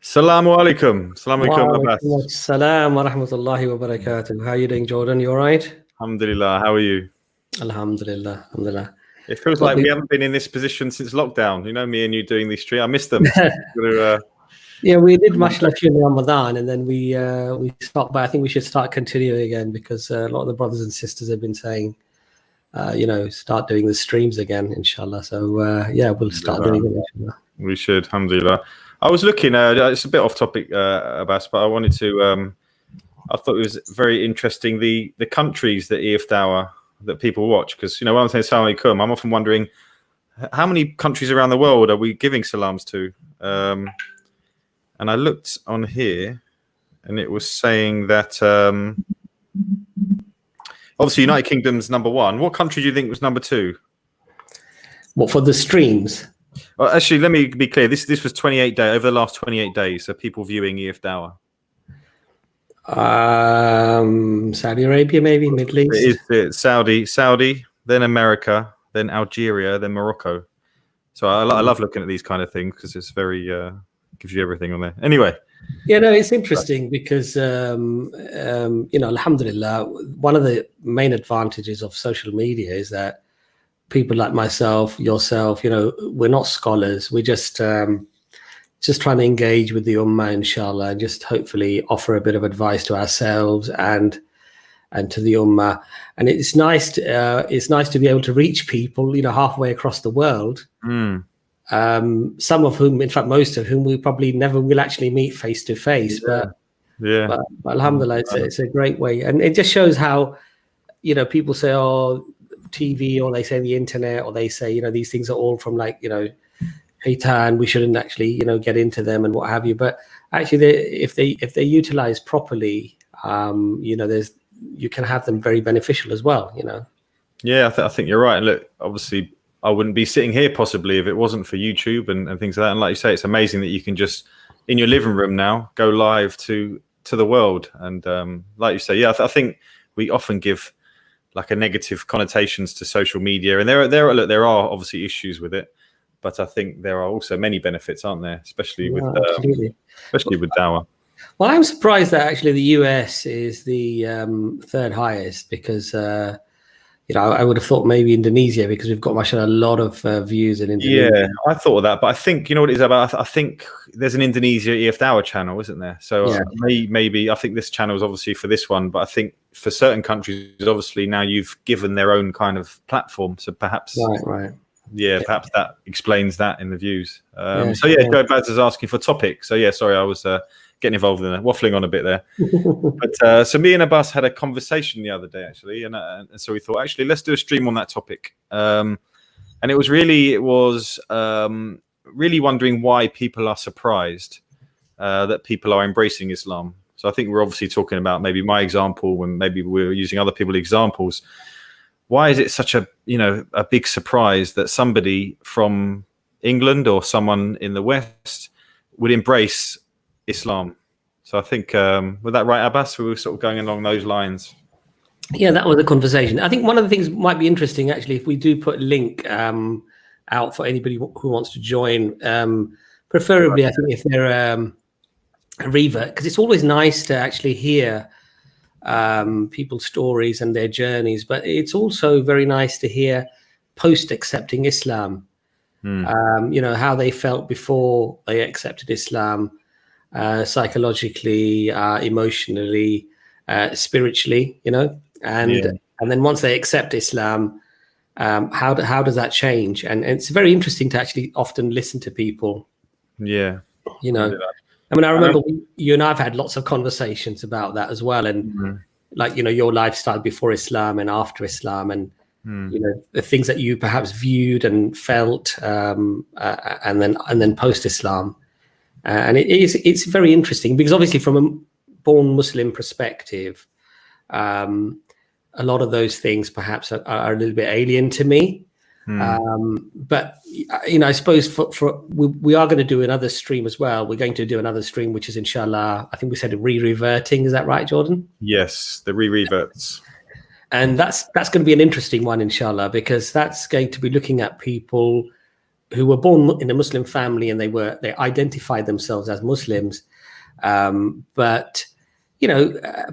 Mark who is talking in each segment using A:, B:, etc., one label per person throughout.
A: Assalamu alaikum. Assalamu alaikum, Abbas.
B: Assalam wa rahmatullahi wa barakatuh. How are you doing, Jordan? You all right?
A: Alhamdulillah. How are you?
B: Alhamdulillah. Alhamdulillah.
A: It feels like we haven't been in this position since lockdown. You know, me and you doing these streams. I missed them.
B: Yeah, we did mashallah in Ramadan, and then we stopped. But I think we should start continuing again because a lot of the brothers and sisters have been saying, start doing the streams again, inshallah. So yeah, we'll start doing it. Inshallah.
A: We should, alhamdulillah. I was looking. It's a bit off topic, Abbas, but I wanted to. I thought it was very interesting the countries that EFDawah that people watch, because when I'm saying Assalamu alaikum, I'm often wondering how many countries around the world are we giving salams to. And I looked on here, and it was saying that obviously United Kingdom's number one. What country do you think was number two?
B: What, for the streams?
A: Well, actually, let me be clear. This was 28 days over the last 28 days. So people viewing EFDawah.
B: Saudi Arabia, maybe Middle East.
A: It's Saudi, then America, then Algeria, then Morocco. So I love looking at these kind of things because it's very gives you everything on there. Anyway.
B: Yeah, no, it's interesting because alhamdulillah, one of the main advantages of social media is that people like myself, yourself, we're not scholars. We're just trying to engage with the ummah, inshallah, and just hopefully offer a bit of advice to ourselves and to the ummah. And it's nice to be able to reach people, halfway across the world. Some of whom, in fact, most of whom we probably never will actually meet face to face. But alhamdulillah, it's a great way, and it just shows how, people say, oh, TV, or they say the internet, or they say, these things are all from shaitan, we shouldn't actually, get into them and what have you. But actually, if they're utilized properly, you can have them very beneficial as well.
A: Yeah, I think you're right. And look, obviously, I wouldn't be sitting here possibly if it wasn't for YouTube and things like that. And like you say, it's amazing that you can just in your living room now go live to the world. And like you say, yeah, I think we often give a negative connotations to social media, and there are obviously issues with it, but I think there are also many benefits, aren't there? Especially with dawah.
B: Well, I'm surprised that actually the US is the third highest because. I would have thought maybe Indonesia because we've got a lot of views in Indonesia.
A: Yeah, I thought of that, but I think what it is about. I think there's an Indonesia EFDawah channel, isn't there? So maybe I think this channel is obviously for this one, but I think for certain countries, obviously now you've given their own kind of platform, so perhaps
B: right.
A: Yeah, perhaps that explains that in the views. Joe Baz is asking for topic. So yeah, sorry, I was getting involved in waffling on a bit there. But so me and Abbas had a conversation the other day actually, and so we thought actually let's do a stream on that topic. And it was really wondering why people are surprised that people are embracing Islam. So I think we're obviously talking about maybe my example when maybe we're using other people's examples. Why is it such a big surprise that somebody from England or someone in the West would embrace Islam? So I think, was that right, Abbas? We were sort of going along those lines.
B: Yeah, that was a conversation. I think one of the things might be interesting, actually, if we do put a link out for anybody who wants to join, preferably, I think if they're a revert, because it's always nice to actually hear people's stories and their journeys, but it's also very nice to hear post-accepting Islam, how they felt before they accepted Islam, psychologically, emotionally, spiritually, and then once they accept Islam, how does that change? And it's very interesting to actually often listen to people.
A: Yeah.
B: I mean, I remember you and I've had lots of conversations about that as well. And your lifestyle before Islam and after Islam, and, the things that you perhaps viewed and felt, and then post-Islam. And it's very interesting because obviously from a born Muslim perspective, a lot of those things perhaps are a little bit alien to me. But I suppose we are going to do another stream as well. We're going to do another stream, which is inshallah, I think we said reverting. Is that right, Jordan?
A: Yes, the reverts.
B: And that's going to be an interesting one, inshallah, because that's going to be looking at people who were born in a Muslim family, and they identified themselves as Muslims, but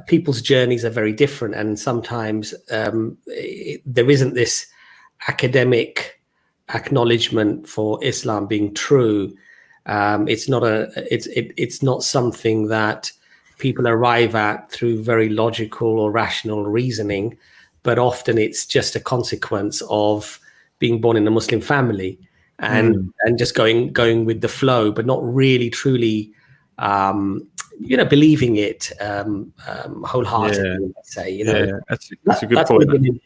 B: people's journeys are very different, and sometimes there isn't this academic acknowledgement for Islam being true. It's not something that people arrive at through very logical or rational reasoning, but often it's just a consequence of being born in a Muslim family and just going with the flow, but not really truly believing it wholeheartedly. Let's say,
A: that's a good point.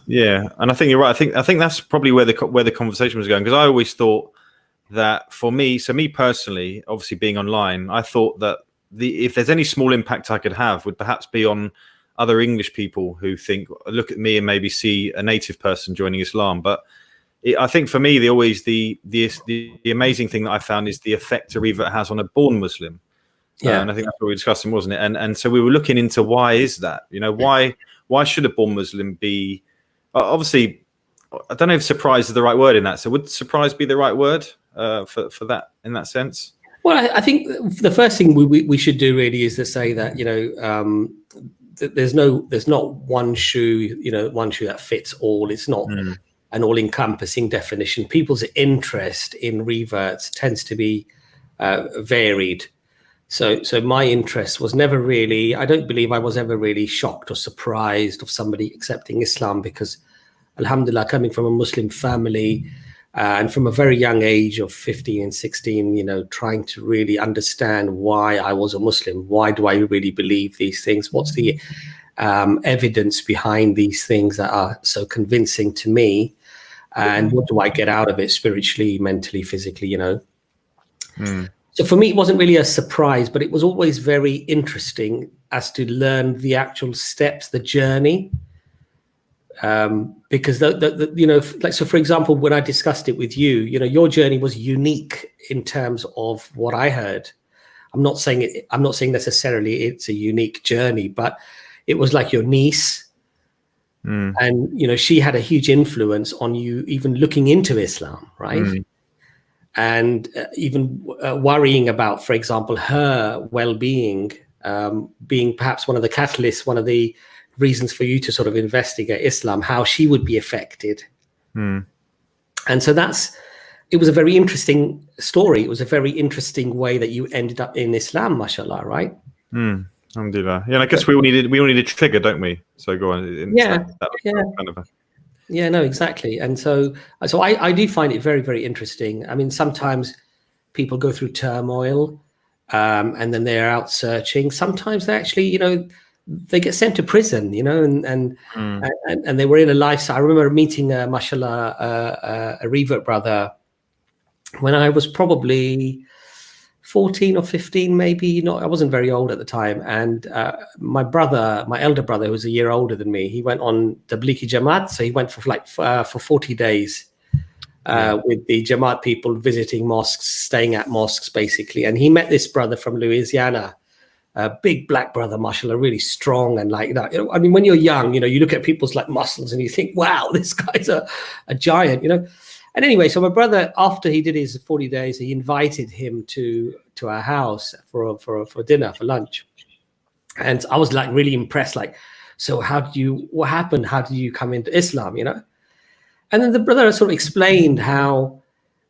A: Yeah, and I think you're right. I think that's probably where the conversation was going, because I always thought that for me, so me personally, obviously being online, I thought that if there's any small impact I could have would perhaps be on other English people who look at me and maybe see a native person joining Islam. But I think for me, the amazing thing that I found is the effect a revert has on a born Muslim. Yeah, and I think that's what we were discussing, wasn't it? And so we were looking into why is that? Why should a born Muslim be? Obviously, I don't know if surprise is the right word in that. So would surprise be the right word for that in that sense?
B: Well, I think the first thing we should do really is to say that there's not one shoe that fits all. It's not an all-encompassing definition. People's interest in reverts tends to be varied. So my interest was never really, I don't believe I was ever really shocked or surprised of somebody accepting Islam, because alhamdulillah, coming from a Muslim family and from a very young age of 15 and 16, trying to really understand why I was a Muslim. Why do I really believe these things? What's the evidence behind these things that are so convincing to me? And what do I get out of it spiritually, mentally, physically, So for me, it wasn't really a surprise, but it was always very interesting as to learn the actual steps, the journey. Because so for example, when I discussed it with you, your journey was unique in terms of what I heard. I'm not saying necessarily it's a unique journey, but it was like your niece, and she had a huge influence on you, even looking into Islam, right? And even worrying about, for example, her well-being, being perhaps one of the catalysts, one of the reasons for you to sort of investigate Islam, how she would be affected. And so it was a very interesting story. It was a very interesting way that you ended up in Islam, mashallah, right?
A: Alhamdulillah. Yeah, and I guess we all need a trigger, don't we? So go on.
B: Yeah, no, exactly. And so I do find it very, very interesting. I mean, sometimes people go through turmoil, and then they're out searching. Sometimes they actually, they get sent to prison, and they were in a lifestyle. I remember meeting, mashallah, a revert brother when I was probably 14 or 15, maybe. I wasn't very old at the time. And my elder brother, who was a year older than me, he went on Tablighi Jamaat. So he went for 40 days with the Jamaat people, visiting mosques, staying at mosques, basically. And he met this brother from Louisiana, a big black brother, mashallah, really strong and like that. I mean, when you're young, you look at people's like muscles and you think, wow, this guy's a giant, And anyway, so my brother, after he did his 40 days, he invited him to our house for dinner, for lunch. And I was like really impressed, like, so what happened? How did you come into Islam, And then the brother sort of explained how,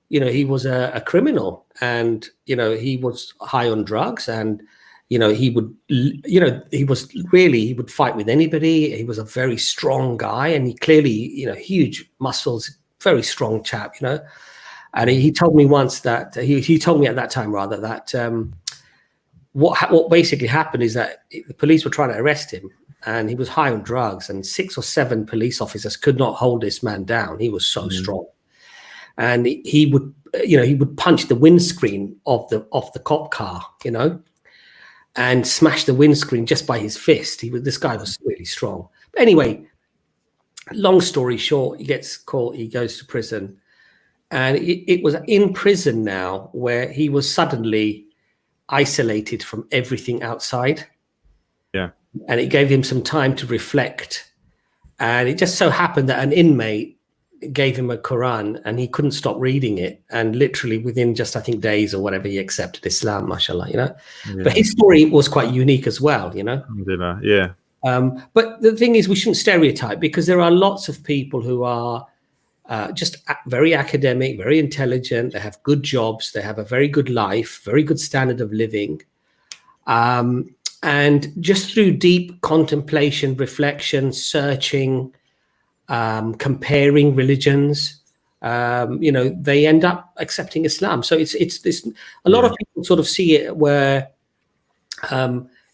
B: he was a criminal, and, he was high on drugs, and, he would fight with anybody. He was a very strong guy, and he clearly, huge muscles, very strong chap, and he told me once that he told me at that time rather that what basically happened is that the police were trying to arrest him, and he was high on drugs, and 6 or 7 police officers could not hold this man down. He was so strong, and he would punch the windscreen of the cop car, and smash the windscreen just by his fist. This guy was really strong. But anyway, long story short, he gets caught, he goes to prison. And it was in prison now where he was suddenly isolated from everything outside.
A: Yeah.
B: And it gave him some time to reflect. And it just so happened that an inmate gave him a Quran and he couldn't stop reading it, and literally within just, I think, days or whatever, he accepted Islam, mashallah, you know.
A: Yeah.
B: But his story was quite unique as well, you know.
A: Yeah.
B: But the thing is, we shouldn't stereotype, because there are lots of people who are just very academic, very intelligent, they have good jobs, they have a very good life, very good standard of living, and just through deep contemplation, reflection, searching, comparing religions, you know, they end up accepting Islam. So it's this, a lot of people sort of see it where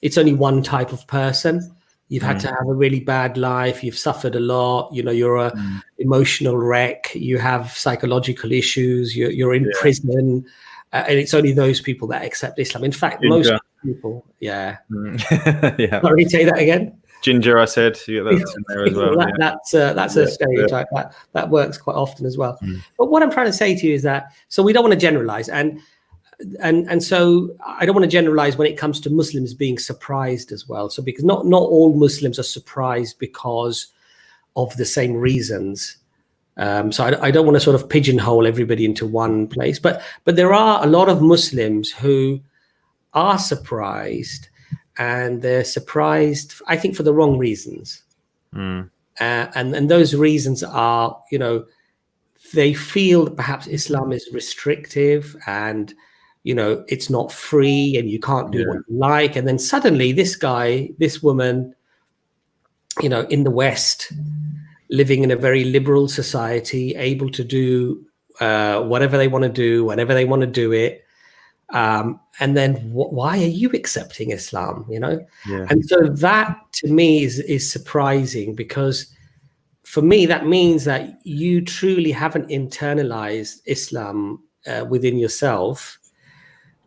B: it's only one type of person. You've had to have a really bad life, you've suffered a lot, you know, you're a emotional wreck, you have psychological issues, you're in prison, and it's only those people that accept Islam. In fact, most people, Sorry, say that again.
A: Ginger, I said. Yeah, that's in there as well.
B: That's a stereotype that works quite often as well. But what I'm trying to say to you is that, so we don't want to generalize, and so I don't want to generalize when it comes to Muslims being surprised as well. So because not all Muslims are surprised because of the same reasons. So I don't want to sort of pigeonhole everybody into one place, but there are a lot of Muslims who are surprised, and they're surprised, I think, for the wrong reasons. And those reasons are, you know, they feel that perhaps Islam is restrictive, and, you know, it's not free, and you can't do what you like. And then suddenly this woman, you know, in the West, living in a very liberal society, able to do whatever they want to do, whenever they want to do it. And then why are you accepting Islam, you know? And so that to me is surprising, because for me, that means that you truly haven't internalized Islam within yourself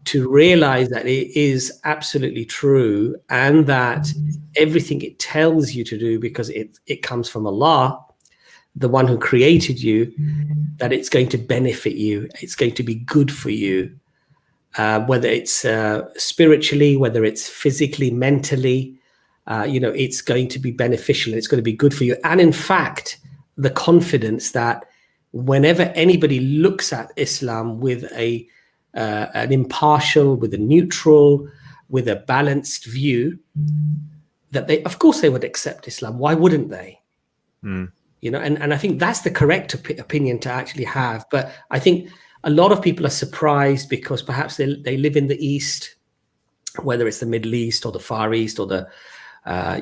B: to realize that it is absolutely true, and that everything it tells you to do, because it comes from Allah, the one who created you, that it's going to benefit you, it's going to be good for you, whether it's spiritually, whether it's physically, mentally, you know, it's going to be beneficial, it's going to be good for you. And in fact, the confidence that whenever anybody looks at Islam with an impartial, with a neutral, with a balanced view, that they, of course, they would accept Islam. Why wouldn't they? You know, and I think that's the correct opinion to actually have. But I think a lot of people are surprised because perhaps they live in the East, whether it's the Middle East or the Far East or the,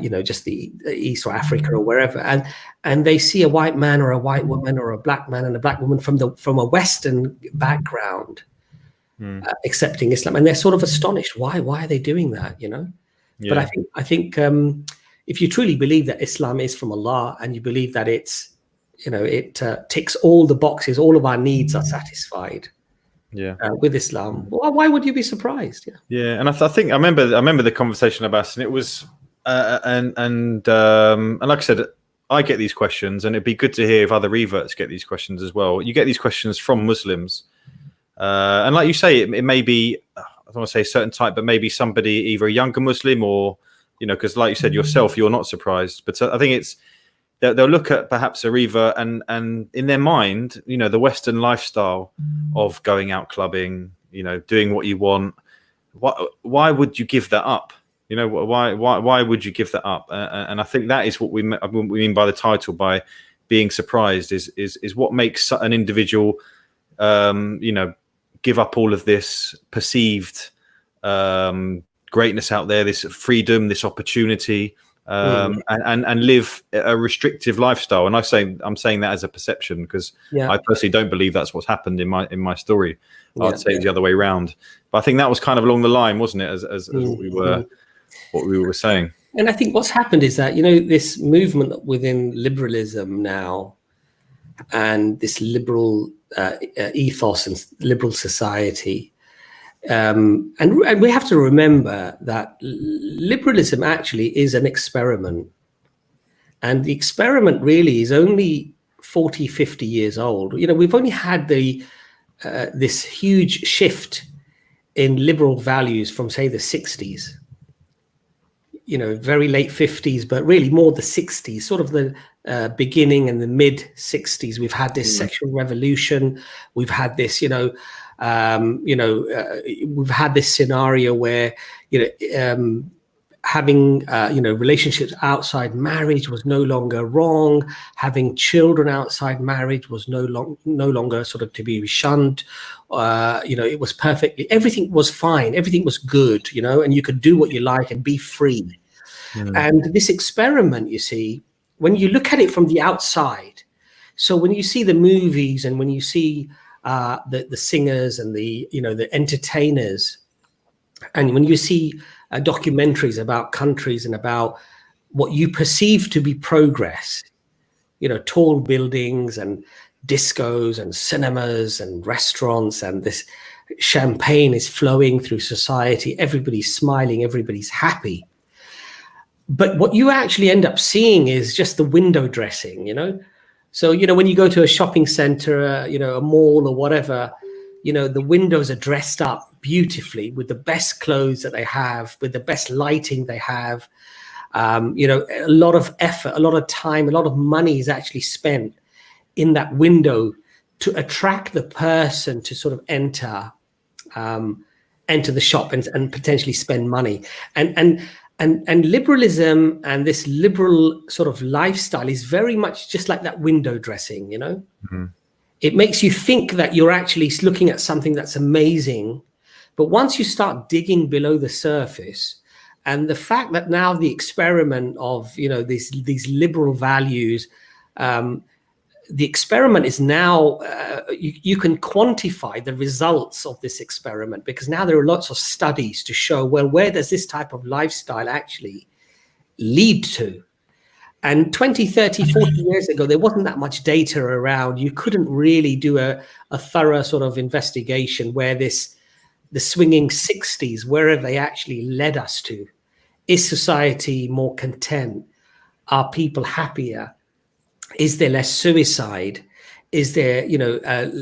B: you know, just the East or Africa or wherever, and they see a white man or a white woman or a black man and a black woman from a Western background accepting Islam, and they're sort of astonished. Why are they doing that? You know. But I think if you truly believe that Islam is from Allah, and you believe that it's, you know, it ticks all the boxes, all of our needs are satisfied with Islam, why would you be surprised?
A: And I think I remember the conversation, Abbas, and it was and like I said, I get these questions, and it'd be good to hear if other reverts get these questions as well. You get these questions from Muslims, and like you say, it may be, I don't want to say a certain type, but maybe somebody, either a younger Muslim or, you know, because like you said yourself, you're not surprised. But I think it's, they'll look at perhaps a revert, and in their mind, you know, the Western lifestyle of going out clubbing, you know, doing what you want. Why would you give that up? You know, why would you give that up? And I think that is what we mean by the title, by being surprised, is what makes an individual, you know, give up all of this perceived greatness out there, this freedom, this opportunity, and live a restrictive lifestyle. And I'm saying that as a perception, because I personally don't believe that's what's happened in my story. I'd say it's the other way around. But I think that was kind of along the line, wasn't it, as what we were saying.
B: And I think what's happened is that, you know, this movement within liberalism now, and this liberal ethos and liberal society, and we have to remember that liberalism actually is an experiment, and the experiment really is only 40, 50 years old. You know, we've only had this huge shift in liberal values from, say, the 60s. very late 50s, but really more the 60s, sort of the beginning and the mid 60s. We've had this sexual revolution. We've had this, we've had this scenario where, having relationships outside marriage was no longer wrong. Having children outside marriage was no longer sort of to be shunned. It was perfectly, everything was fine, everything was good, and you could do what you like and be free. And this experiment, you see, when you look at it from the outside, so when you see the movies and when you see the singers and the entertainers, and when you see documentaries about countries and about what you perceive to be progress, tall buildings and discos and cinemas and restaurants, and this champagne is flowing through society, everybody's smiling, everybody's happy. But what you actually end up seeing is just the window dressing, So, when you go to a shopping center, a mall or whatever, the windows are dressed up beautifully with the best clothes that they have, with the best lighting they have. A lot of effort, a lot of time, a lot of money is actually spent in that window to attract the person to sort of enter the shop and potentially spend money. And liberalism and this liberal sort of lifestyle is very much just like that window dressing, It makes you think that you're actually looking at something that's amazing. But once you start digging below the surface, and the fact that now the experiment of, these liberal values, the experiment is now, you can quantify the results of this experiment, because now there are lots of studies to show, well, where does this type of lifestyle actually lead to? And 20, 30, 40 years ago, there wasn't that much data around. You couldn't really do a thorough sort of investigation where the swinging 60s, where have they actually led us to? Is society more content? Are people happier? Is there less suicide? Is there,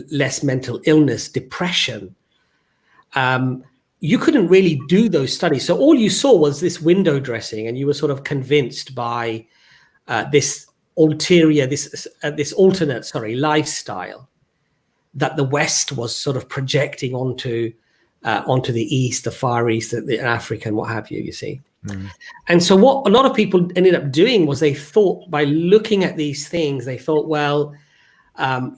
B: less mental illness, depression? You couldn't really do those studies. So all you saw was this window dressing, and you were sort of convinced by this alternate lifestyle that the West was sort of projecting onto the East, the Far East, the Africa, and what have you, you see. And so what a lot of people ended up doing was they thought, by looking at these things, they thought, well, that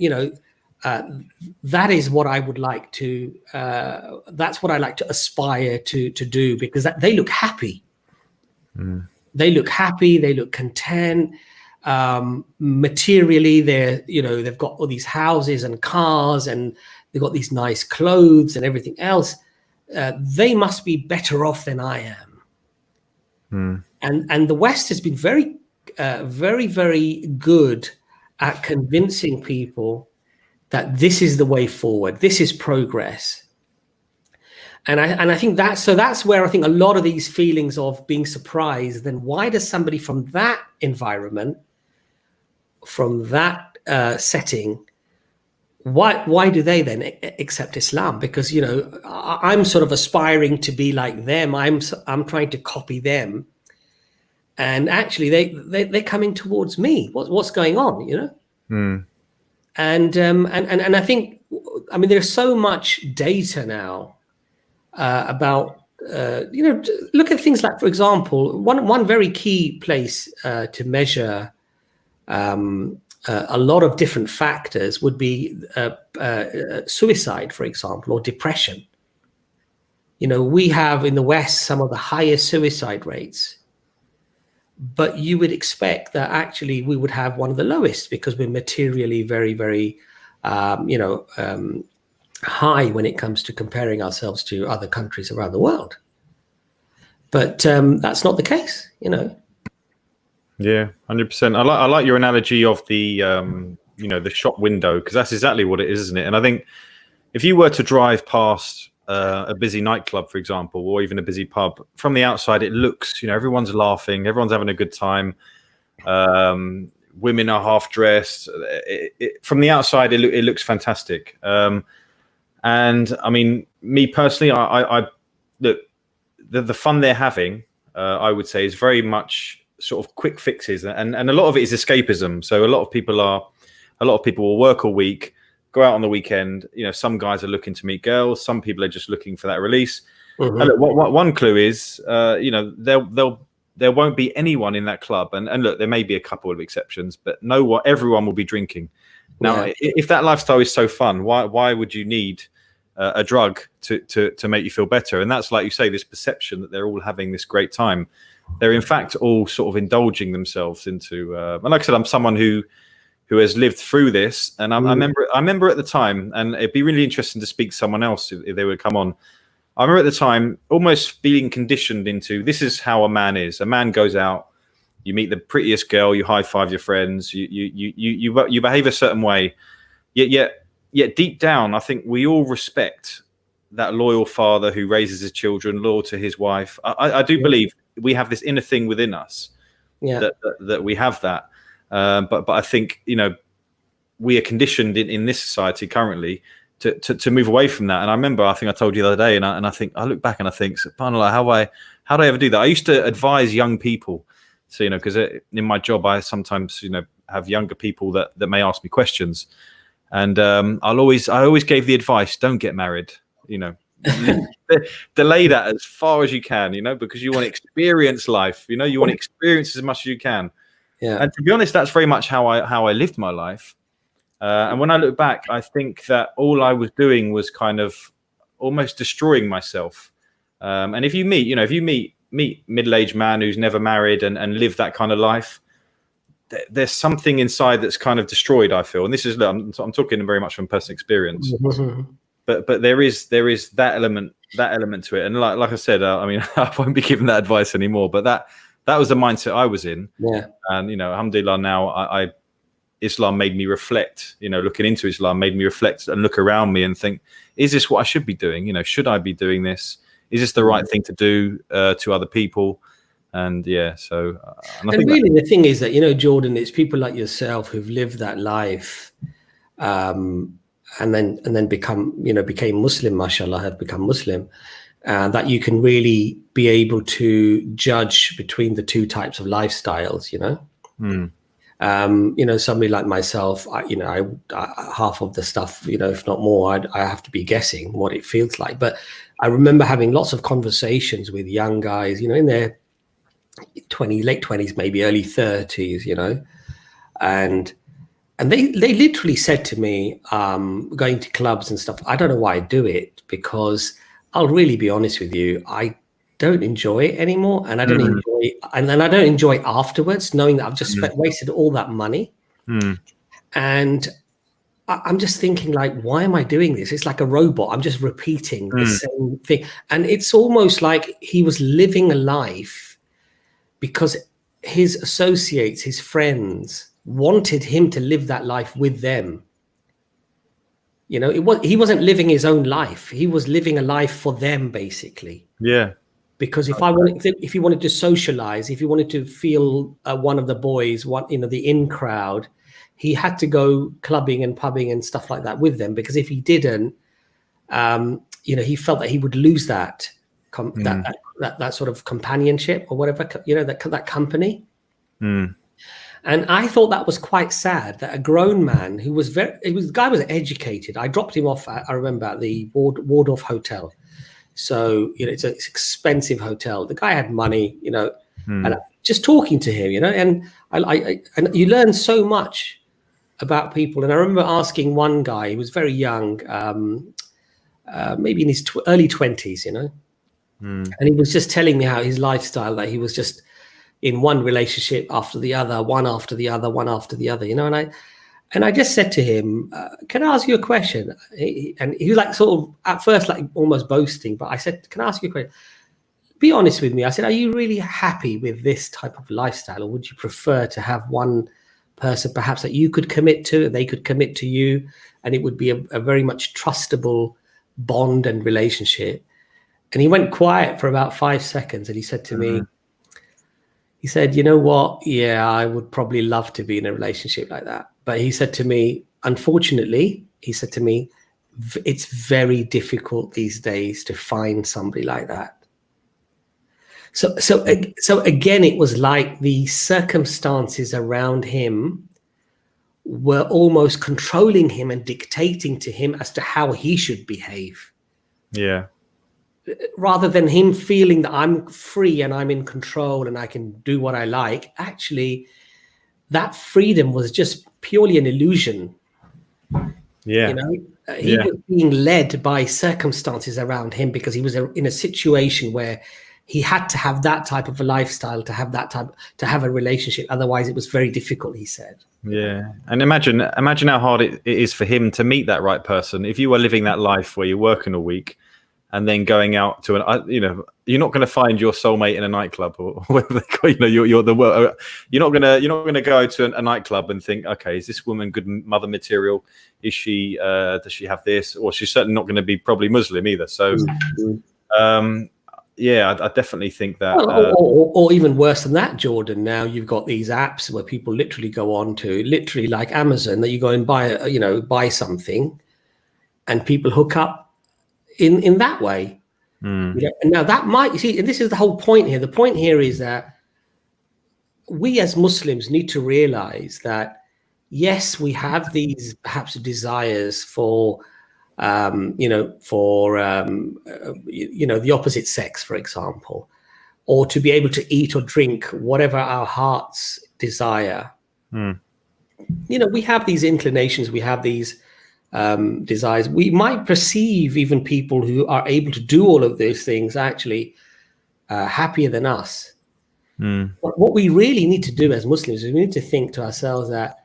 B: is what I would like to, that's what I like to aspire to do, because they look happy. They look happy, they look content. Materially, they've got all these houses and cars, and they've got these nice clothes and everything else. They must be better off than I am. And the West has been very, very good at convincing people that this is the way forward. This is progress. And I think that's where I think a lot of these feelings of being surprised, then why does somebody from that environment, from that setting, why do they then accept Islam? Because, I'm sort of aspiring to be like them. I'm trying to copy them. And actually they're coming towards me. What's going on, And I think, there's so much data now about, look at things like, for example, one very key place to measure a lot of different factors would be suicide, for example, or depression. We have in the West some of the highest suicide rates, but you would expect that actually we would have one of the lowest, because we're materially very, very, high when it comes to comparing ourselves to other countries around the world. But that's not the case,
A: Yeah, 100%. I like your analogy of the the shop window, because that's exactly what it is, isn't it? And I think if you were to drive past a busy nightclub, for example, or even a busy pub, from the outside it looks, everyone's laughing, everyone's having a good time. Women are half dressed. From the outside, it looks fantastic. And me personally, I look, the fun they're having I would say, is very much sort of quick fixes, and a lot of it is escapism. So a lot of people will work all week, go out on the weekend. You know, some guys are looking to meet girls, some people are just looking for that release.
B: Mhm.
A: And look, one clue is, you know, there won't be anyone in that club, and look, there may be a couple of exceptions, but everyone will be drinking. Now, if that lifestyle is so fun, why would you need a drug to make you feel better? And that's, like you say, this perception that they're all having this great time. They're in fact all sort of indulging themselves into. And like I said, I'm someone who has lived through this, and I remember at the time, and it'd be really interesting to speak to someone else if they would come on. I remember at the time almost being conditioned into, this is how a man is. A man goes out, you meet the prettiest girl, you high five your friends, you behave a certain way. Yet deep down, I think we all respect that loyal father who raises his children, loyal to his wife. I do believe we have this inner thing within us that we have that. But I think, you know, we are conditioned in this society currently to move away from that. And I remember, I think I told you the other day, and I look back and I think, subhanAllah, how do I ever do that? I used to advise young people. So, you know, because in my job, I sometimes, you know, have younger people that may ask me questions. And I always gave the advice, don't get married, you know, delay that as far as you can, you know, because you want to experience life, you know, you want to experience as much as you can. Yeah. And to be honest, that's very much how I lived my life. And when I look back, I think that all I was doing was kind of almost destroying myself. And if you meet middle-aged man who's never married and lived that kind of life, there's something inside that's kind of destroyed, I feel. And this is, I'm talking very much from personal experience. But there is that element to it. And like I said, I mean, I won't be giving that advice anymore. But that was the mindset I was in. Yeah. And you know, alhamdulillah, now Islam made me reflect. You know, looking into Islam made me reflect and look around me and think, is this what I should be doing? You know, should I be doing this? Is this the right thing to do to other people? And yeah, so. And
B: really, the thing is that, you know, Jordan, it's people like yourself who've lived that life, and then became Muslim. MashaAllah, have become Muslim, that you can really be able to judge between the two types of lifestyles. You know. You know, somebody like myself, I half of the stuff, you know, if not more, I have to be guessing what it feels like. But I remember having lots of conversations with young guys, you know, in their late 20s, maybe early 30s, you know, and they literally said to me, going to clubs and stuff, I don't know why I do it, because I'll really be honest with you, I don't enjoy it anymore, and I don't enjoy, and then I don't enjoy afterwards, knowing that I've just wasted all that money. And I'm just thinking, like, why am I doing this? It's like a robot. I'm just repeating the same thing, and it's almost like he was living a life because his associates, his friends, wanted him to live that life with them. You know, he wasn't living his own life. He was living a life for them, basically.
A: Yeah.
B: Because if he wanted to socialize, if he wanted to feel one of the boys, the in crowd, he had to go clubbing and pubbing and stuff like that with them. Because if he didn't, you know, he felt that he would lose that sort of companionship or whatever, you know, that company. And I thought that was quite sad, that a grown man who was the guy was educated. I dropped him off, I remember, at the Waldorf Hotel. So, you know, it's an expensive hotel. The guy had money, you know, and just talking to him, you know, and and you learn so much about people. And I remember asking one guy, he was very young, maybe in his early 20s, you know, and he was just telling me how his lifestyle, that he was just in one relationship after the other, one after the other, you know, and I just said to him, can I ask you a question? And he was like, sort of at first, like almost boasting, but I said, can I ask you a question? Be honest with me. I said, are you really happy with this type of lifestyle? Or would you prefer to have one person perhaps that you could commit to, they could commit to you, and it would be a very much trustable bond and relationship? And he went quiet for about 5 seconds, and he said to me, he said, you know what? Yeah, I would probably love to be in a relationship like that. But he said to me, unfortunately, it's very difficult these days to find somebody like that. So again, it was like the circumstances around him were almost controlling him and dictating to him as to how he should behave.
A: Yeah.
B: Rather than him feeling that I'm free and I'm in control and I can do what I like. Actually, that freedom was just purely an illusion.
A: Yeah.
B: You know, he was being led by circumstances around him because he was in a situation where he had to have that type of a lifestyle, to have a relationship. Otherwise, it was very difficult, he said.
A: Yeah. And imagine how hard it is for him to meet that right person. If you were living that life where you're working a week and then going out to you're not going to find your soulmate in a nightclub or whatever they call, you're not going to go to a nightclub and think, okay, is this woman good mother material? Is she, does she have this? Or she's certainly not going to be probably Muslim either. So, yeah, I definitely think that.
B: Or even worse than that, Jordan. Now you've got these apps where people literally go on to, literally like Amazon, that you go and buy something, and people hook up in that way. And now that might, you see, and this is the whole point here. The point here is that we as Muslims need to realize that yes, we have these perhaps desires for the opposite sex, for example, or to be able to eat or drink whatever our hearts desire. We have these inclinations, we have these desires. We might perceive even people who are able to do all of those things actually happier than us. But what we really need to do as Muslims is we need to think to ourselves that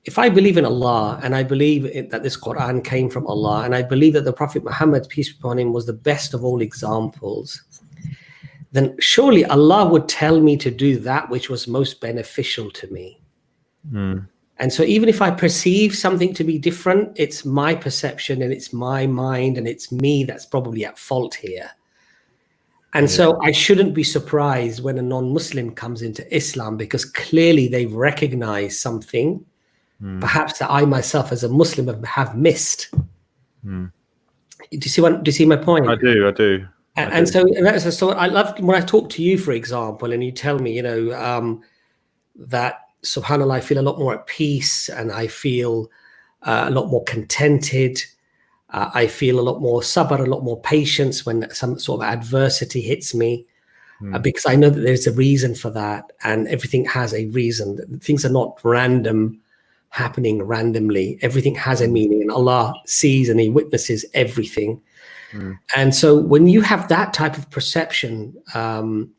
B: if I believe in Allah and I believe that this Quran came from Allah and I believe that the Prophet Muhammad, peace be upon him, was the best of all examples, then surely Allah would tell me to do that which was most beneficial to me. And so even if I perceive something to be different, it's my perception and it's my mind and it's me that's probably at fault here. And so I shouldn't be surprised when a non-Muslim comes into Islam, because clearly they've recognized something perhaps that I myself as a Muslim have missed. Do you see my point?
A: I do.
B: And so I love when I talk to you, for example, and you tell me, that subhanAllah, I feel a lot more at peace and I feel a lot more contented. I feel a lot more sabr, a lot more patience when some sort of adversity hits me, because I know that there's a reason for that, and everything has a reason. Things are not happening randomly. Everything has a meaning, and Allah sees and He witnesses everything. And so when you have that type of perception, and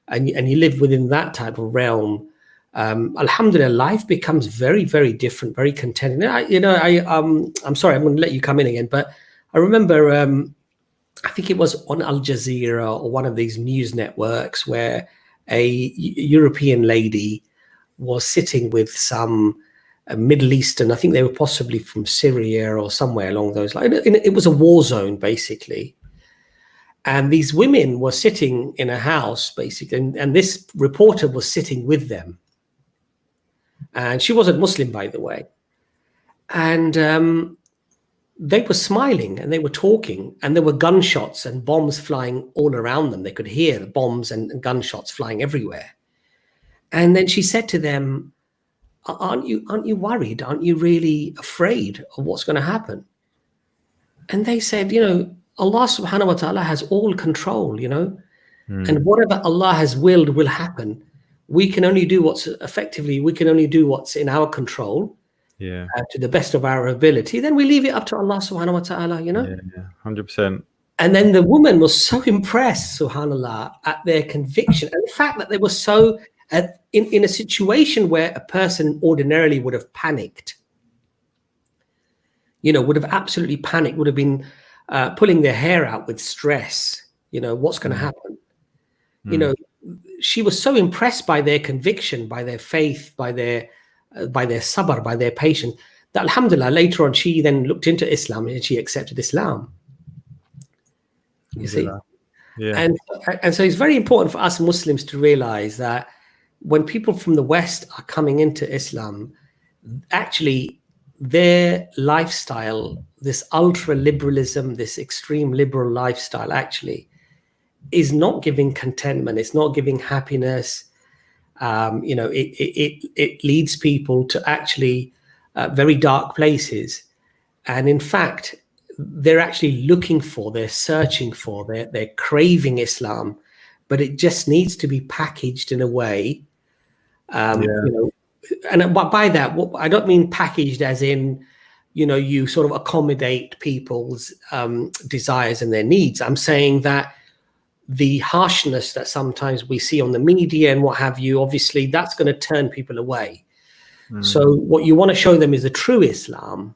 B: you live within that type of realm, alhamdulillah, life becomes very, very different, very contented. I'm sorry, I'm going to let you come in again, but I remember, I think it was on Al Jazeera or one of these news networks where a European lady was sitting with some Middle Eastern, I think they were possibly from Syria or somewhere along those lines. It was a war zone, basically. And these women were sitting in a house, basically, and this reporter was sitting with them. And she wasn't Muslim, by the way. And they were smiling and they were talking, and there were gunshots and bombs flying all around them. They could hear the bombs and gunshots flying everywhere. And then she said to them, aren't you worried? Aren't you really afraid of what's going to happen? And they said, Allah subhanahu wa ta'ala has all control, and whatever Allah has willed will happen. We can only do what's in our control, to the best of our ability. Then we leave it up to Allah subhanahu wa ta'ala,
A: Yeah, 100%.
B: And then the woman was so impressed, subhanallah, at their conviction and the fact that they were so in a situation where a person ordinarily would have panicked, would have absolutely panicked, would have been pulling their hair out with stress, what's going to happen? She was so impressed by their conviction, by their faith, by their sabr, by their patience, that alhamdulillah, later on, she then looked into Islam and she accepted Islam. You see? Yeah. And so it's very important for us Muslims to realize that when people from the West are coming into Islam, actually their lifestyle, this ultra liberalism, this extreme liberal lifestyle, actually is not giving contentment. It's not giving happiness. It leads people to actually very dark places. And in fact, they're actually they're searching for, they're craving Islam, but it just needs to be packaged in a way, and by that, I don't mean packaged as in, you sort of accommodate people's desires and their needs. I'm saying that the harshness that sometimes we see on the media and what have you, obviously that's going to turn people away. So what you want to show them is the true Islam,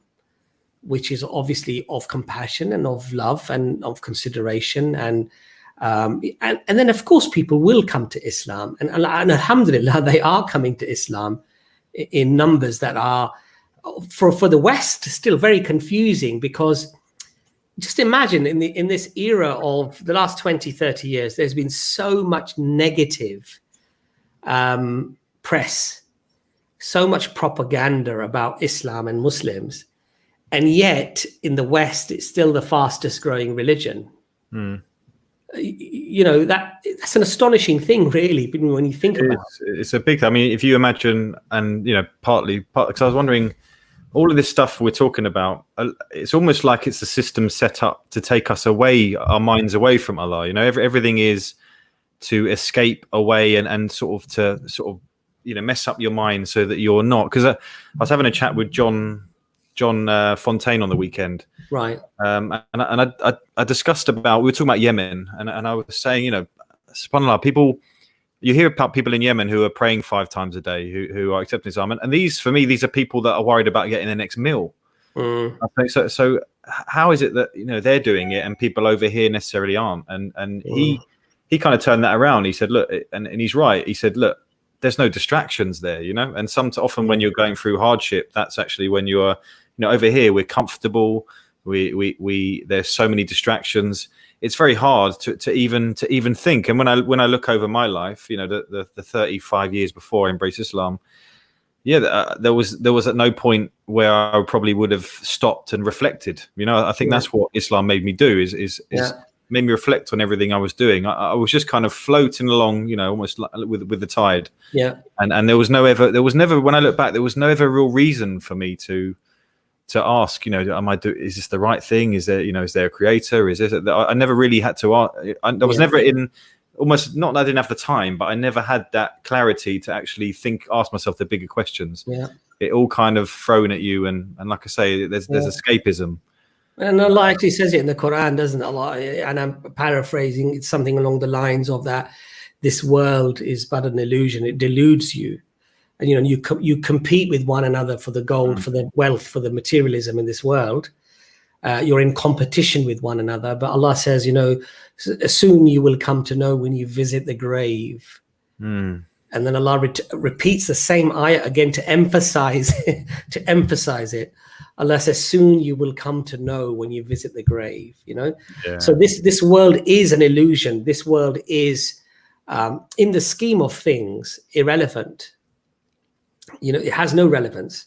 B: which is obviously of compassion and of love and of consideration, and then of course people will come to Islam, and alhamdulillah they are coming to Islam in numbers that are for the West still very confusing, because just imagine in this era of the last 20-30 years, there's been so much negative press, so much propaganda about Islam and Muslims. And yet, in the West, it's still the fastest growing religion. That's an astonishing thing, really, when you think about it.
A: It's a big. I mean, if you imagine, and partly because I was wondering, all of this stuff we're talking about, it's almost like it's a system set up to take us away, our minds away from Allah. Everything is to escape away and sort of mess up your mind so that you're not. Because I was having a chat with John Fontaine on the weekend,
B: right?
A: And I discussed we were talking about Yemen, and I was saying, subhanAllah, people, you hear about people in Yemen who are praying 5 times a day, who are accepting Islam, and these, for me, these are people that are worried about getting their next meal. I think so how is it that they're doing it and people over here necessarily aren't? And he kind of turned that around. He said, look, and he's right. He said, look, there's no distractions there, and often when you're going through hardship, that's actually when you're over here we're comfortable, we there's so many distractions, it's very hard to even think. And when I look over my life, the 35 years before I embraced Islam, there was at no point where I probably would have stopped and reflected. I think that's what Islam made me do, is made me reflect on everything I was doing. I was just kind of floating along, almost like with the tide. Yeah. And there was never, when I look back, there was no ever real reason for me to ask, is this the right thing? Is there, is there a creator? Is this? I never really had to ask. I was never in, almost not that I didn't have the time, but I never had that clarity to actually ask myself the bigger questions. Yeah. It all kind of thrown at you, and like I say, there's escapism.
B: And Allah actually says it in the Quran, doesn't it? Allah, and I'm paraphrasing, it's something along the lines of that this world is but an illusion, it deludes you. And you compete with one another for the gold, for the wealth, for the materialism in this world. You're in competition with one another. But Allah says, soon you will come to know when you visit the grave. And then Allah repeats the same ayah again to emphasize it. Allah says, soon you will come to know when you visit the grave. So this world is an illusion. This world is, in the scheme of things, irrelevant. It has no relevance.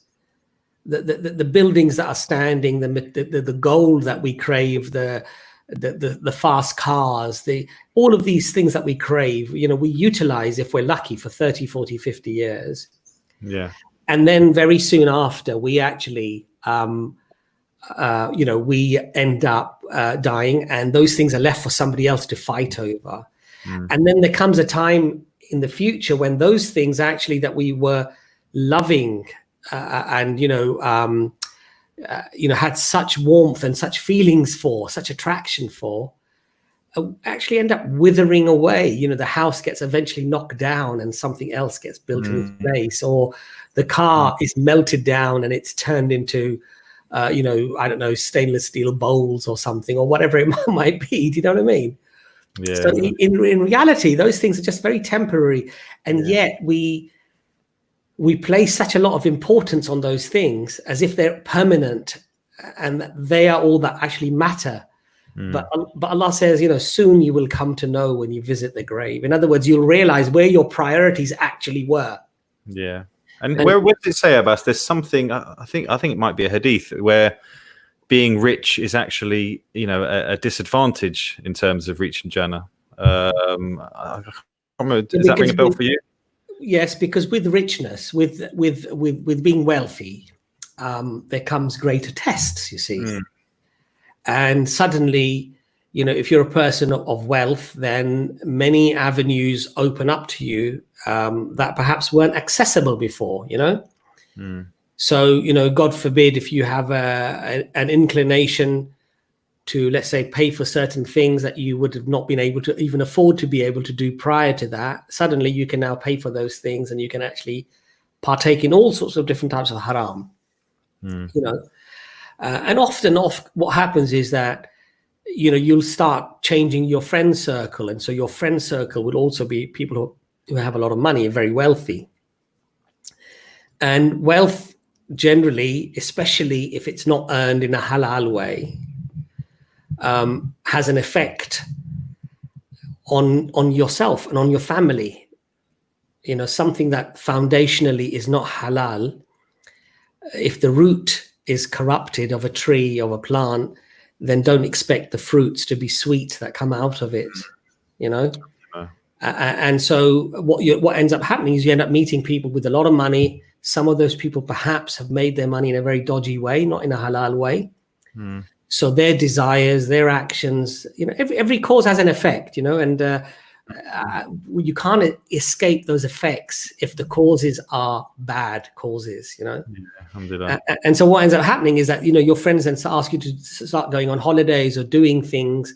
B: The buildings that are standing, the gold that we crave, the fast cars, all of these things that we crave, we utilize, if we're lucky, for 30, 40, 50 years. Yeah. And then very soon after, we actually, we end up dying, and those things are left for somebody else to fight over. And then there comes a time in the future when those things actually that we were loving and had such warmth and such feelings for, such attraction for, actually end up withering away. The house gets eventually knocked down and something else gets built in its place, or the car is melted down and it's turned into I don't know, stainless steel bowls or something, or whatever it might be. Do you know what I mean? Yeah. So in reality, those things are just very temporary, and yet we place such a lot of importance on those things as if they're permanent and that they are all that actually matter. But Allah says, soon you will come to know when you visit the grave. In other words, you'll realize where your priorities actually were. Yeah.
A: And where does it say, Abbas? There's something, I think it might be a hadith where being rich is actually, a disadvantage in terms of reaching Jannah. I can't remember, does that ring a bell for you?
B: Yes, because with richness, with being wealthy, there comes greater tests, you see. And suddenly, you know, if you're a person of wealth, then many avenues open up to you that perhaps weren't accessible before, you know. So, you know, God forbid, if you have an inclination to, let's say, pay for certain things that you would have not been able to even afford to be able to do prior to that, suddenly you can now pay for those things, and you can actually partake in all sorts of different types of haram, you know. And often what happens is that, you know, you'll start changing your friend circle, and so your friend circle will also be people who have a lot of money and very wealthy. And wealth generally, especially if it's not earned in a halal way, has an effect on yourself and on your family. You know, something that foundationally is not halal, if the root is corrupted of a tree, of a plant, then don't expect the fruits to be sweet that come out of it, you know. And so what ends up happening is you end up meeting people with a lot of money. Some of those people perhaps have made their money in a very dodgy way, not in a halal way. So their desires, their actions, you know, every cause has an effect, you know, and you can't escape those effects if the causes are bad causes, you know. And so what ends up happening is that, you know, your friends then ask you to start going on holidays or doing things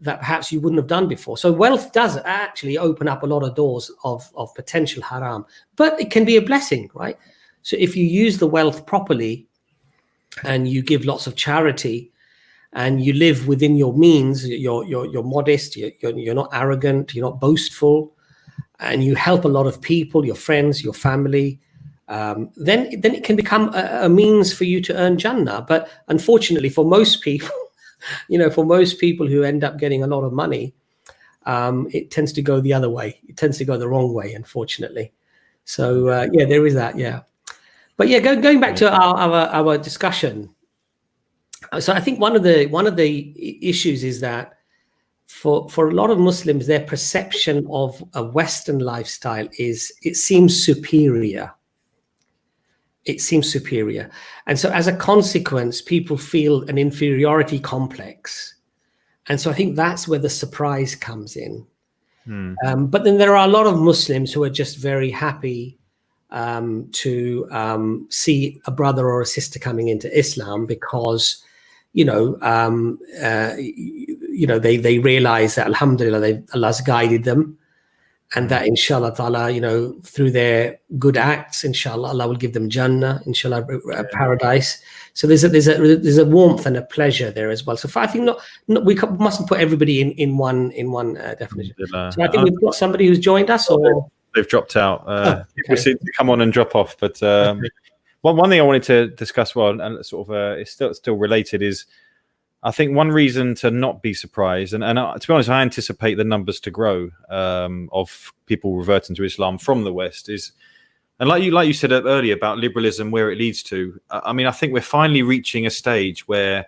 B: that perhaps you wouldn't have done before. So wealth does actually open up a lot of doors of potential haram, but it can be a blessing, right? So if you use the wealth properly and you give lots of charity and you live within your means, you're modest, you're not arrogant, you're not boastful, and you help a lot of people, your friends, your family, then it can become a means for you to earn Jannah. But unfortunately for most people, you know, for most people who end up getting a lot of money, it tends to go the other way. It tends to go the wrong way, unfortunately. So yeah, there is that. Yeah, but yeah, going back to our discussion. So I think one of the issues is that for a lot of Muslims, their perception of a Western lifestyle is it seems superior. It seems superior. And so as a consequence, people feel an inferiority complex. And so I think that's where the surprise comes in. But then there are a lot of Muslims who are just very happy to see a brother or a sister coming into Islam because, you know, they realize that Alhamdulillah, Allah's guided them. And that inshallah ta'ala, you know, through their good acts, inshallah, Allah will give them Jannah, inshallah, paradise. So there's a warmth and a pleasure there as well. So I think we mustn't put everybody in one definition. So I think we've got somebody who's joined us, or
A: they've dropped out.
B: Okay.
A: We seem to come on and drop off. But one thing I wanted to discuss, well, and sort of it's still related, is I think one reason to not be surprised, and to be honest, I anticipate the numbers to grow of people reverting to Islam from the West is, and like you said earlier about liberalism, where it leads to. I mean, I think we're finally reaching a stage where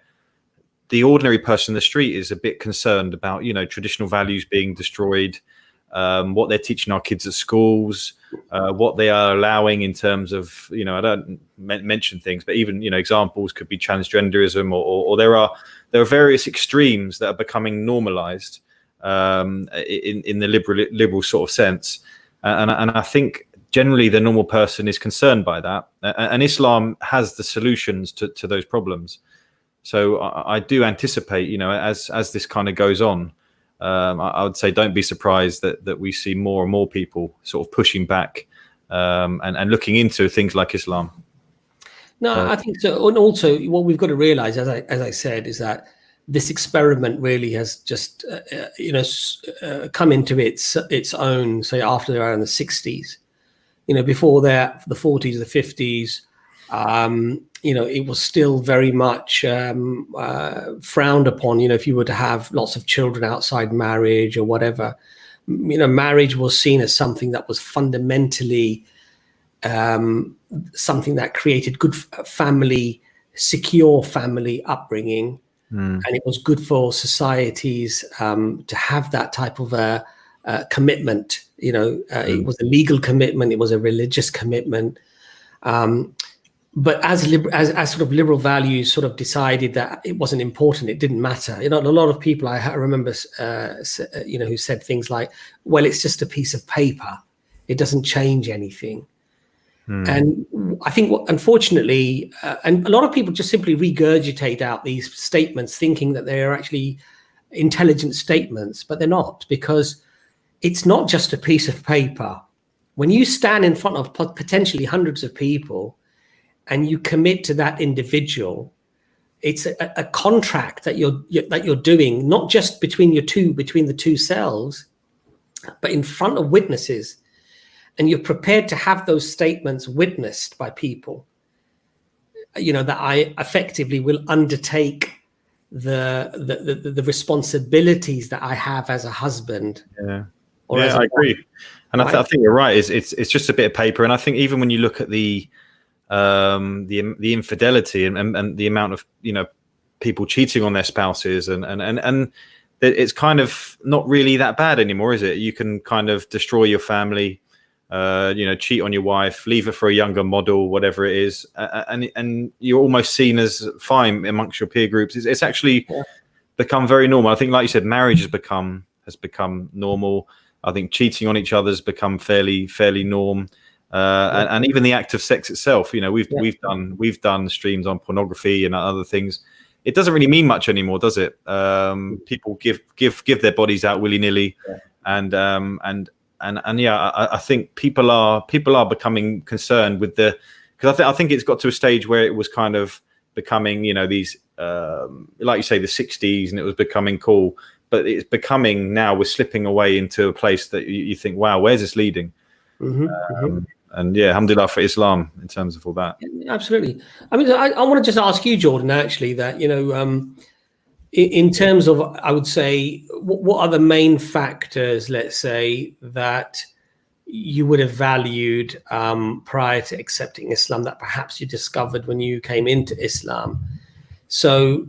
A: the ordinary person in the street is a bit concerned about, you know, traditional values being destroyed, what they're teaching our kids at schools, what they are allowing in terms of, you know, I don't mention things, but even, you know, examples could be transgenderism, or there are various extremes that are becoming normalized in the liberal sort of sense. And I think generally the normal person is concerned by that. And Islam has the solutions to those problems. So I do anticipate, you know, as this kind of goes on, I would say don't be surprised that we see more and more people sort of pushing back and looking into things like Islam.
B: No, I think so. And also, what we've got to realize, as I said, is that this experiment really has just, come into its own, say, after around the 60s. You know, before that, the 40s, the 50s, you know, it was still very much frowned upon. You know, if you were to have lots of children outside marriage or whatever, you know, marriage was seen as something that was fundamentally something that created good family, secure family upbringing. and it was good for societies to have that type of a commitment. It was a legal commitment, it was a religious commitment. But as sort of liberal values sort of decided that it wasn't important, it didn't matter. A lot of people I remember, who said things like, "Well, it's just a piece of paper; it doesn't change anything." And I think, unfortunately, and a lot of people just simply regurgitate out these statements, thinking that they are actually intelligent statements, but they're not, because it's not just a piece of paper. When you stand in front of potentially hundreds of people and you commit to that individual, it's a contract that you're doing, not just between the two selves, but in front of witnesses. And you're prepared to have those statements witnessed by people, that I effectively will undertake the responsibilities that I have as a husband.
A: Yeah, I agree. And I think you're right. It's just a bit of paper. And I think even when you look at the infidelity and the amount of people cheating on their spouses, and it's kind of not really that bad anymore, is it? You can kind of destroy your family, cheat on your wife, leave her for a younger model, whatever it is, and you're almost seen as fine amongst your peer groups. It's actually become very normal. I think, like you said, marriage has become normal. I think cheating on each other has become fairly norm. And even the act of sex itself, we've done streams on pornography and other things. It doesn't really mean much anymore, does it? People give their bodies out willy-nilly, and I think people are becoming concerned with because I think it's got to a stage where it was kind of becoming, these like you say, the 60s, and it was becoming cool, but it's becoming, now we're slipping away into a place that you think, wow, where's this leading? And alhamdulillah for Islam in terms of all that.
B: Absolutely. I mean, I want to just ask you, Jordan, actually, that, in terms of, I would say, what are the main factors, let's say, that you would have valued prior to accepting Islam that perhaps you discovered when you came into Islam? So,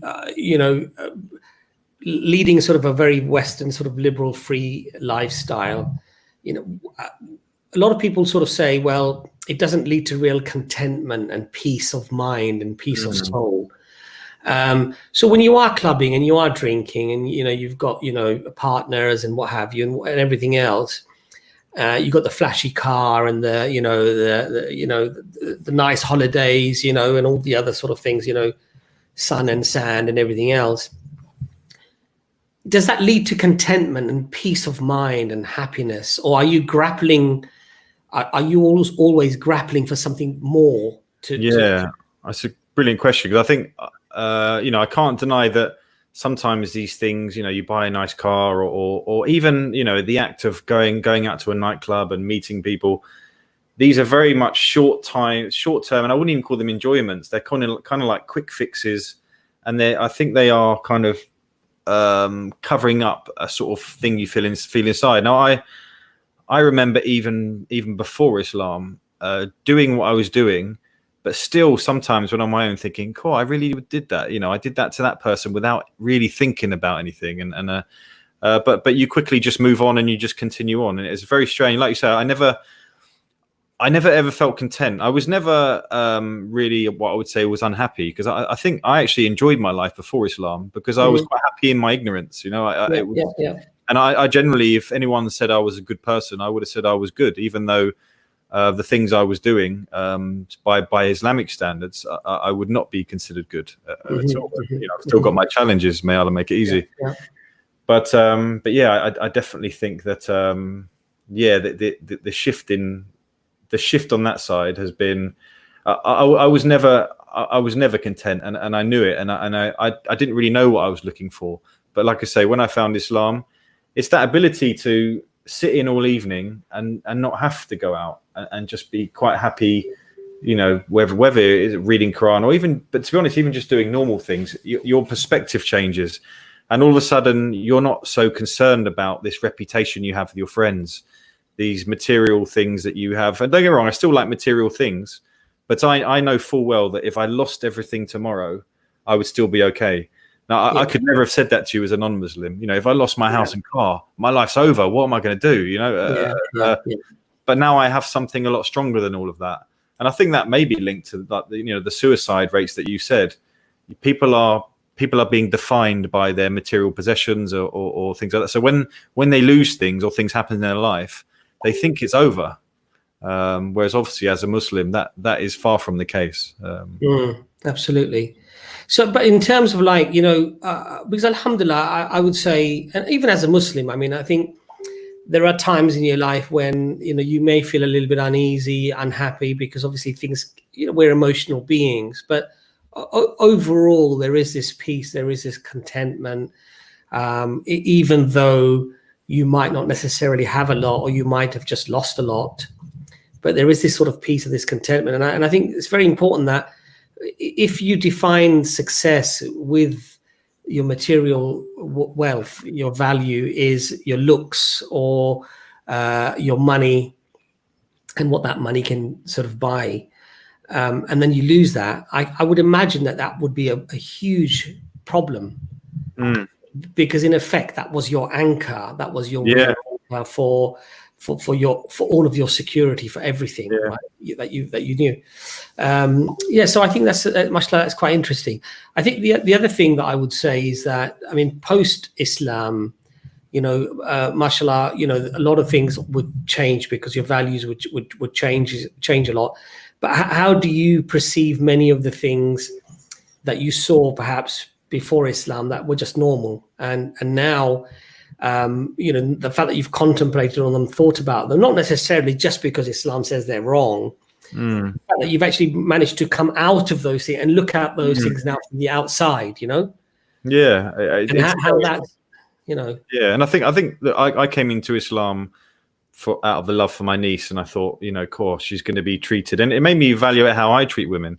B: leading sort of a very Western sort of liberal free lifestyle, a lot of people sort of say, well, it doesn't lead to real contentment and peace of mind and peace of soul. So when you are clubbing and you are drinking and, you've got, partners and what have you and everything else, you've got the flashy car and the nice holidays, and all the other sort of things, sun and sand and everything else. Does that lead to contentment and peace of mind and happiness? Or are you grappling? Are you always grappling for something more?
A: That's a brilliant question, because I think, I can't deny that sometimes these things, you buy a nice car or even, the act of going out to a nightclub and meeting people. These are very much short term, and I wouldn't even call them enjoyments. They're kind of like quick fixes, and I think they are kind of covering up a sort of thing you feel inside. Now, I remember even before Islam doing what I was doing, but still sometimes when on my own thinking, cool, I really did that. I did that to that person without really thinking about anything. But you quickly just move on and you just continue on. And it's very strange. Like you say, I never ever felt content. I was never really what I would say was unhappy, because I think I actually enjoyed my life before Islam, because I was quite happy in my ignorance. And I generally, if anyone said I was a good person, I would have said I was good, even though the things I was doing by Islamic standards, I would not be considered good at all. I've still got my challenges. May Allah make it easy. But I definitely think that the shift on that side has been. I was never content, and I knew it, and I didn't really know what I was looking for. But like I say, when I found Islam, it's that ability to sit in all evening and not have to go out and just be quite happy, whether it is reading Quran or but to be honest, even just doing normal things, your perspective changes, and all of a sudden you're not so concerned about this reputation you have with your friends, these material things that you have. And don't get me wrong, I still like material things, but I know full well that if I lost everything tomorrow, I would still be okay. Now, I could never have said that to you as a non-Muslim. You know, if I lost my house and car, my life's over. What am I going to do? You know, but now I have something a lot stronger than all of that. And I think that may be linked to that, you know, the suicide rates that you said. People are being defined by their material possessions or things like that. So when they lose things or things happen in their life, they think it's over. Whereas obviously as a Muslim, that is far from the case.
B: Absolutely. So, but in terms of like, you know, because alhamdulillah, I would say, and even as a Muslim, I mean, I think there are times in your life when, you know, you may feel a little bit uneasy, unhappy, because obviously things, you know, we're emotional beings, but overall there is this peace, there is this contentment, even though you might not necessarily have a lot, or you might have just lost a lot, but there is this sort of peace of this contentment. And I think it's very important that if you define success with your material wealth, your value is your looks or your money and what that money can sort of buy, and then you lose that, I would imagine that would be a huge problem, because in effect that was your anchor, that was your anchor for all of your security, for everything, right? that you knew. So I think that's mashallah, that's quite interesting. I think the other thing that I would say is that, I mean, post Islam, you know, mashallah, you know, a lot of things would change because your values would change a lot. But how do you perceive many of the things that you saw perhaps before Islam that were just normal, and now, you know, the fact that you've contemplated on them, thought about them, not necessarily just because Islam says they're wrong, the fact that you've actually managed to come out of those things and look at those things now from the outside, you know?
A: And
B: how that's, you know.
A: And I think that I came into Islam out of the love for my niece, and I thought, you know, of course she's going to be treated, and it made me evaluate how I treat women,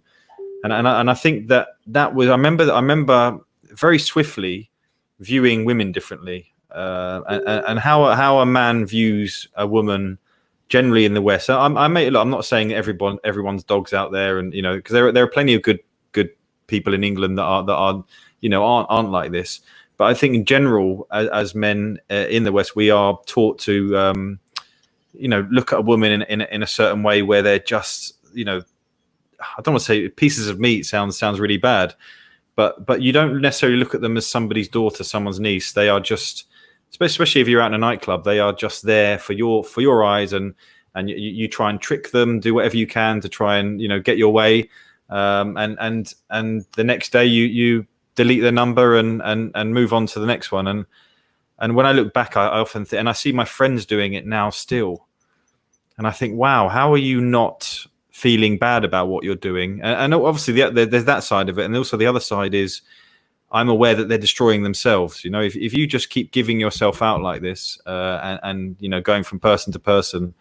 A: and I think that was, I remember very swiftly viewing women differently. And how a man views a woman generally in the West. I'm not saying everyone's dogs out there, and you know, because there are plenty of good people in England that are you know, aren't like this. But I think in general, as men in the West, we are taught to you know, look at a woman in a certain way where they're just, you know, I don't want to say pieces of meat. Sounds really bad, but you don't necessarily look at them as somebody's daughter, someone's niece. They are just, especially if you're out in a nightclub, they are just there for your eyes, and you try and trick them, do whatever you can to try and, you know, get your way, and the next day you delete their number and move on to the next one. And when I look back, I often think, and I see my friends doing it now still, and I think, wow, how are you not feeling bad about what you're doing? And obviously there's that side of it, and also the other side is, I'm aware that they're destroying themselves. You know, if you just keep giving yourself out like this, and you know, going from person to person,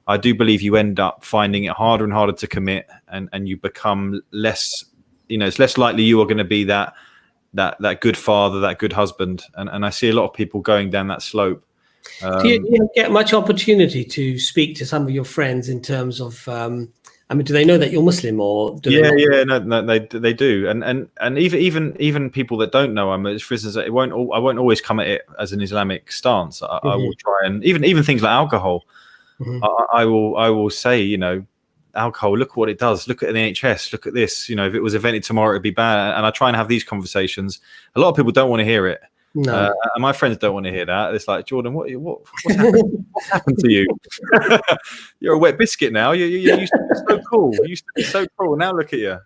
A: I do believe you end up finding it harder and harder to commit, and you become less, you know, it's less likely you are going to be that good father, that good husband. And I see a lot of people going down that slope.
B: Do you get much opportunity to speak to some of your friends in terms of, I mean, do they know that you're Muslim, or do
A: no, they do, and even people that don't know, for instance, I won't always come at it as an Islamic stance. I will try, and even things like alcohol, I will say, you know, alcohol, look what it does. Look at the NHS. Look at this. You know, if it was invented tomorrow, it'd be bad. And I try and have these conversations. A lot of people don't want to hear it.
B: No.
A: And my friends don't want to hear that. It's like, Jordan, what's happened? What's happened to you? You're a wet biscuit now. You used to be so cool. You used to be so cool. Now look at you.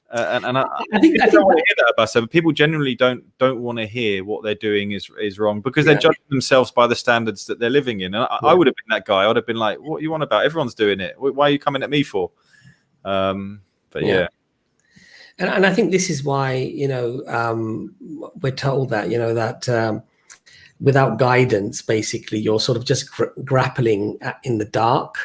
A: And I think I don't want to hear that about, but people generally don't want to hear what they're doing is wrong, because they're judging themselves by the standards that they're living in. And I would have been that guy. I would have been like, what are you on about? Everyone's doing it. Why are you coming at me for?
B: And I think this is why, you know, we're told that, you know, that without guidance, basically, you're sort of just grappling in the dark.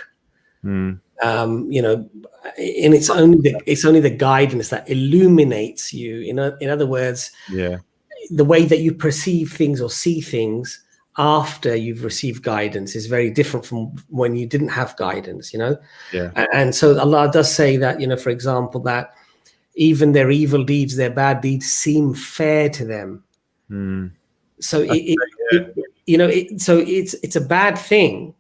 B: You know, and it's only the guidance that illuminates you. You know, in other words, the way that you perceive things or see things after you've received guidance is very different from when you didn't have guidance. You know, and so Allah does say that, you know, for example, that even their evil deeds, their bad deeds seem fair to them. So it's a bad thing.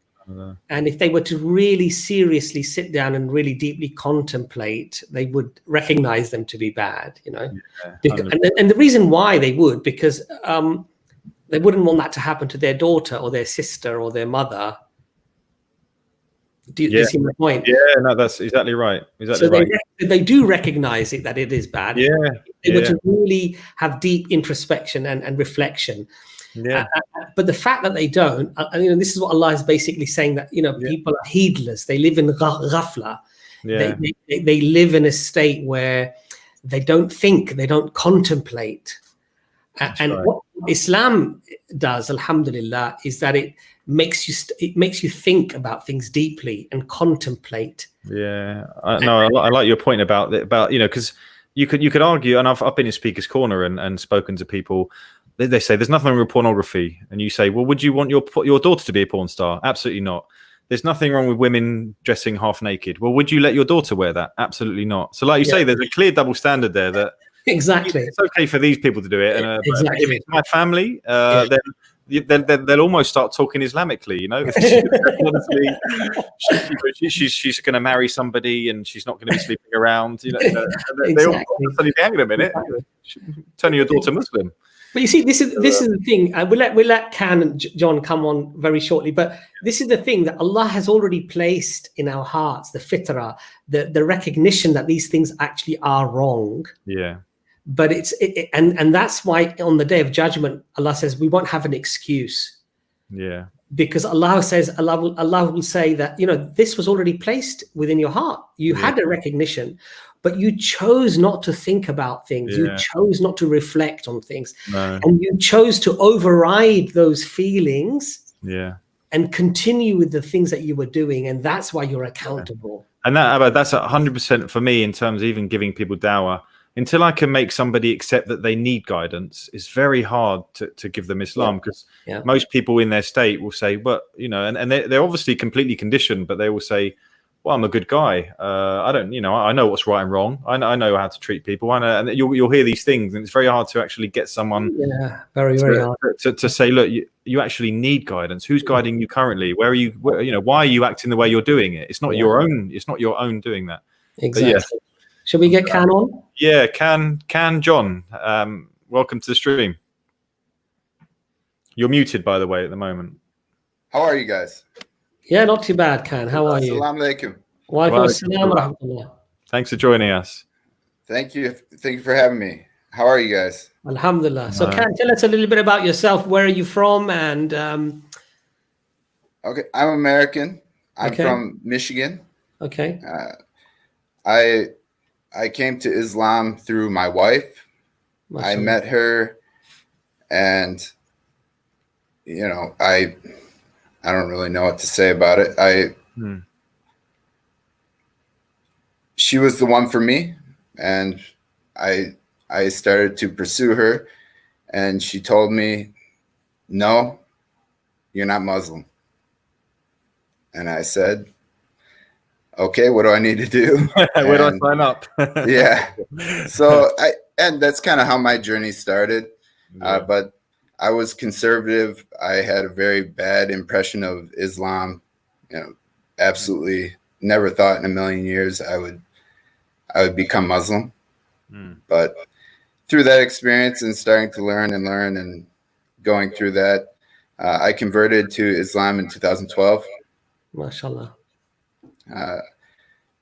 B: And if they were to really seriously sit down and really deeply contemplate, they would recognize them to be bad, and the reason why they would, because they wouldn't want that to happen to their daughter or their sister or their mother. Do you see my point?
A: Yeah, no, that's exactly right.
B: So they do recognize that it is bad.
A: Yeah.
B: They were to really have deep introspection and reflection.
A: Yeah.
B: But the fact that they don't, this is what Allah is basically saying, that people are heedless. They live in ghafla.
A: Yeah.
B: They live in a state where they don't think, they don't contemplate. And right. What Islam does, alhamdulillah, is that it makes you think about things deeply and contemplate.
A: Yeah, I like your point about because you could argue, and I've been in Speaker's Corner and spoken to people. They say there's nothing wrong with pornography, and you say, well, would you want your daughter to be a porn star? Absolutely not. There's nothing wrong with women dressing half naked. Well, would you let your daughter wear that? Absolutely not. So, like you say, there's a clear double standard there that
B: exactly
A: it's okay for these people to do it, and
B: exactly.
A: if it's my family, then they'll almost start talking Islamically. She's going to marry somebody, and she's not going to be sleeping around. They all suddenly, hang on a minute, turning your daughter Muslim.
B: But you see, this is the thing. We'll let Khan and John come on very shortly. But this is the thing that Allah has already placed in our hearts: the fitrah, the recognition that these things actually are wrong.
A: Yeah.
B: But and that's why on the Day of Judgment, Allah says we won't have an excuse.
A: Yeah.
B: Because Allah will say that this was already placed within your heart. You had a recognition, but you chose not to think about things. You chose not to reflect on things.
A: No.
B: And you chose to override those feelings.
A: Yeah.
B: And continue with the things that you were doing, and that's why you're accountable.
A: And that's 100% for me in terms of even giving people dawah. Until I can make somebody accept that they need guidance, it's very hard to give them Islam, because most people in their state will say, but and they're obviously completely conditioned, but they will say, well, I'm a good guy. I don't, I know what's right and wrong. I know how to treat people. I know, and you'll hear these things, and it's very hard to actually get someone
B: very hard
A: to say, look, you actually need guidance. Who's guiding you currently? Where are you? Why are you acting the way you're doing it? It's not your own. It's not your own doing that.
B: Exactly. Shall we get Khan on?
A: Yeah, Can John. Welcome to the stream. You're muted, by the way, at the moment.
C: How are you guys?
B: Yeah, not too bad, Khan. How are you?
C: Assalamu alaikum.
B: Wa alaikum assalam wa rahmatullah.
A: Thanks for joining us.
C: Thank you for having me. How are you guys?
B: Alhamdulillah. So, Khan, tell us a little bit about yourself. Where are you from? And
C: okay, I'm American. I'm from Michigan.
B: Okay.
C: I came to Islam through my wife. I met her, and I don't really know what to say about it. She was the one for me, and I started to pursue her, and she told me, "No, you're not Muslim." And I said, okay, what do I need to do?
A: Where do I sign up?
C: Yeah. So and that's kind of how my journey started. But I was conservative. I had a very bad impression of Islam. Absolutely never thought in a million years I would become Muslim. But through that experience and starting to learn and going through that, I converted to Islam in 2012.
B: MashaAllah.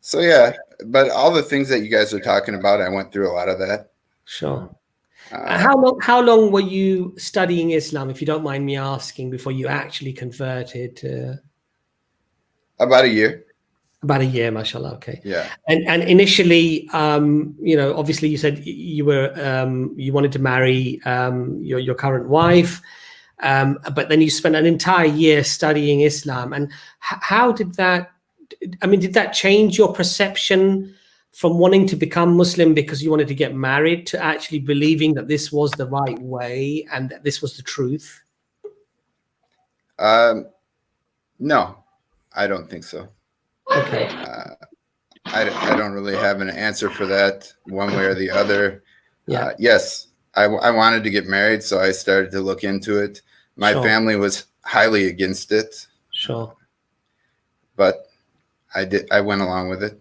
C: So yeah, but all the things that you guys are talking about, I went through a lot of that.
B: Sure. How long were you studying Islam, if you don't mind me asking, before you actually converted?
C: About a year.
B: About a year, mashallah. Okay.
C: Yeah.
B: And initially, obviously you said you wanted to marry your current wife, but then you spent an entire year studying Islam. And how did that? Did that change your perception from wanting to become Muslim because you wanted to get married to actually believing that this was the right way and that this was the truth?
C: No, I don't think so.
B: Okay.
C: I don't really have an answer for that one way or the other.
B: Yeah.
C: Yes, I wanted to get married, so I started to look into it. My
B: Sure.
C: family was highly against it,
B: Sure.
C: but I went along with it.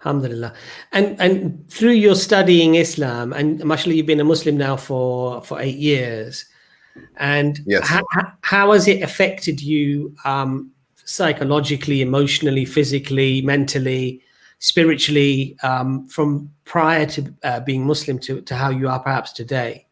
B: Alhamdulillah. And through your studying Islam, and mashallah, you've been a Muslim now for 8 years. And
C: Yes.
B: how has it affected you psychologically, emotionally, physically, mentally, spiritually, from prior to being Muslim to how you are perhaps today?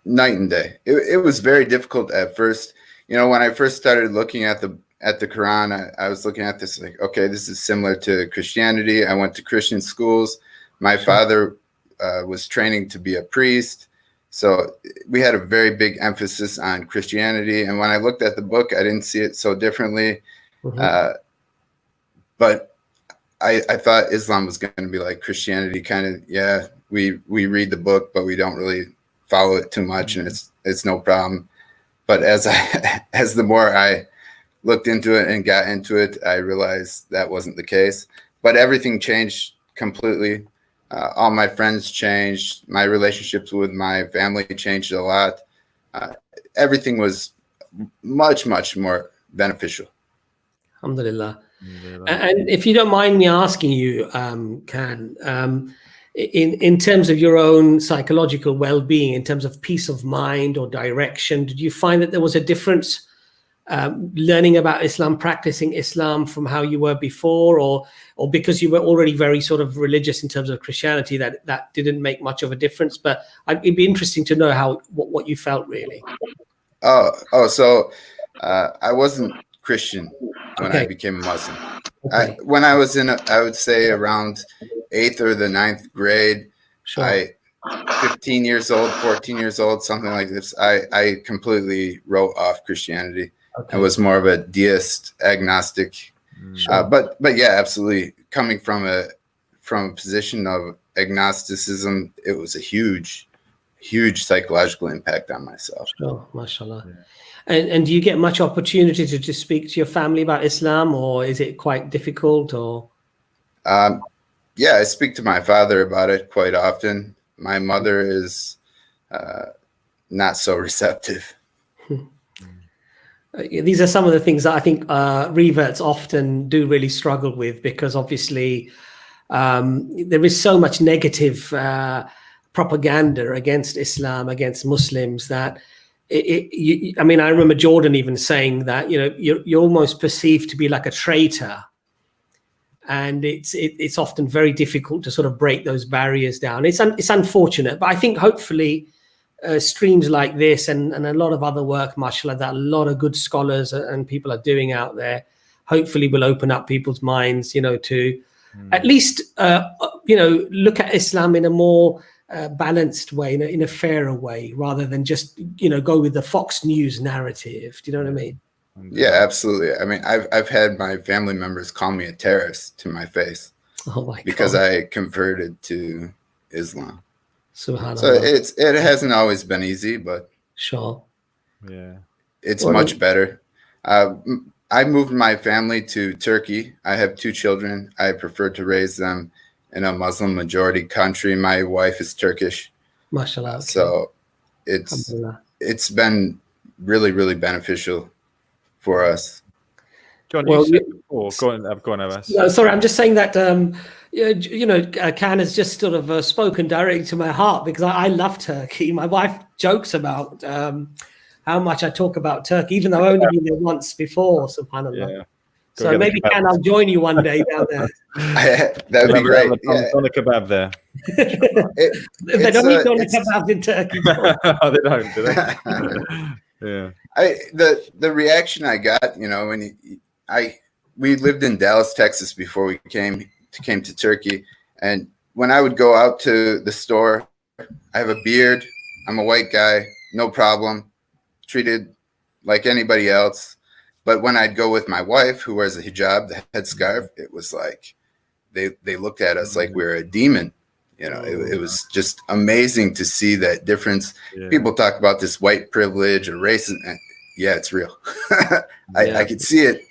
C: Night and day. It was very difficult at first. You know, when I first started looking at the Quran, I was looking at this like, okay, this is similar to Christianity. I went to Christian schools. My father was training to be a priest. So we had a very big emphasis on Christianity. And when I looked at the book, I didn't see it so differently. But I thought Islam was going to be like Christianity, kind of, yeah, we read the book, but we don't really follow it too much, and it's no problem. But as the more I looked into it and got into it, I realized that wasn't the case. But everything changed completely. All my friends changed. My relationships with my family changed a lot. Everything was much, much more beneficial.
B: Alhamdulillah. And if you don't mind me asking you, Khan, in terms of your own psychological well-being, in terms of peace of mind or direction, did you find that there was a difference learning about Islam, practicing Islam from how you were before, or because you were already very sort of religious in terms of Christianity, that didn't make much of a difference? But it'd be interesting to know what you felt really.
C: So I wasn't Christian when I became a Muslim.
B: Okay.
C: When I was I would say around 8th or the 9th grade,
B: Sure.
C: 15 years old, 14 years old, something like this, I completely wrote off Christianity.
B: Okay.
C: I was more of a deist, agnostic.
B: Sure.
C: But yeah, absolutely. Coming from a position of agnosticism, it was a huge psychological impact on myself.
B: Sure, mashallah. Yeah. And do you get much opportunity to speak to your family about Islam, or is it quite difficult? Or
C: yeah, I speak to my father about it quite often. My mother is not so receptive.
B: These are some of the things that I think reverts often do really struggle with, because obviously there is so much negative propaganda against Islam, against Muslims, that I mean, I remember Jordan even saying that, you know, you're almost perceived to be like a traitor, and it's often very difficult to sort of break those barriers down. It's unfortunate, but I think hopefully streams like this and a lot of other work, mashallah, that a lot of good scholars and people are doing out there, hopefully will open up people's minds, you know, to at least you know, look at Islam in a more balanced way, in a fairer way, rather than just, you know, go with the Fox News narrative. Do you know what I mean?
C: Yeah, absolutely. I mean, I've had my family members call me a terrorist to my face.
B: Oh my God.
C: Because I converted to Islam.
B: Subhanallah.
C: So it hasn't always been easy, but
B: sure,
A: yeah,
C: it's much better. I moved my family to Turkey. I have 2 children. I prefer to raise them in a Muslim majority country. My wife is Turkish.
B: Mashallah. Okay.
C: So it's been really, really beneficial for us.
A: John,
B: well,
A: go on, Abbas.
B: No, sorry, I'm just saying that you know, Khan has just sort of spoken directly to my heart, because I love Turkey. My wife jokes about how much I talk about Turkey, even though I've only been there once before. Subhanallah. Yeah. So maybe I'll join you one day down there.
C: That'd be great.
A: On a kebab there.
B: They don't eat doner kebabs in Turkey.
C: Oh, they don't, do they? Yeah. The reaction I got, you know, when we lived in Dallas, Texas before we came to Turkey, and when I would go out to the store, I have a beard, I'm a white guy, no problem, treated like anybody else. But when I'd go with my wife, who wears a hijab, the headscarf, it was like they looked at us like we were a demon. You know, it was just amazing to see that difference. Yeah. People talk about this white privilege or racism. Yeah, it's real. I could see it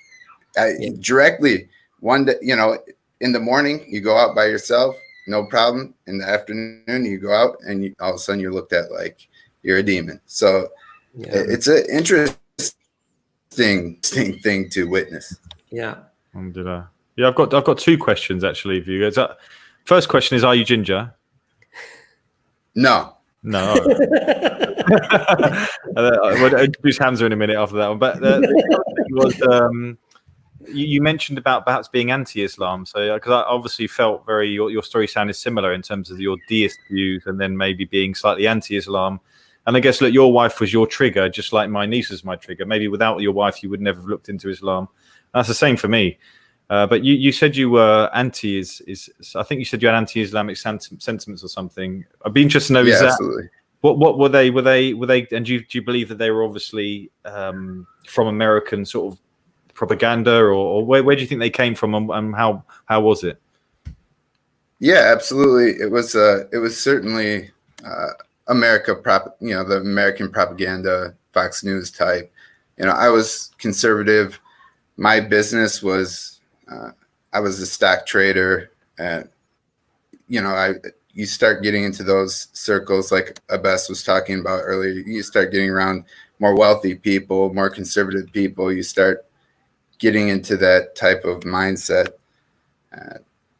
C: directly. One day, you know, in the morning, you go out by yourself, no problem. In the afternoon, you go out and all of a sudden you're looked at like you're a demon. So it's an interesting thing to witness.
B: Yeah.
A: Yeah, I've got two questions actually for you guys. First question is, are you ginger?
C: No.
A: We'll introduce Hamza in a minute after that one. But the was you mentioned about perhaps being anti-Islam. So because I obviously felt your story sounded similar in terms of your deist views, and then maybe being slightly anti-Islam. And I guess look, your wife was your trigger, just like my niece was my trigger. Maybe without your wife, you would never have looked into Islam. That's the same for me. But you said you were anti. I think you said you had anti-Islamic sentiments or something. I'd be interested to know.
C: Yeah, absolutely.
A: What were they? Were they? And do you believe that they were obviously from American sort of propaganda, or where do you think they came from, and how was it?
C: Yeah, absolutely. It was certainly the American propaganda, Fox News type. I was conservative. My business was. I was a stock trader, and you start getting into those circles like Abbas was talking about earlier. You start getting around more wealthy people, more conservative people. You start getting into that type of mindset.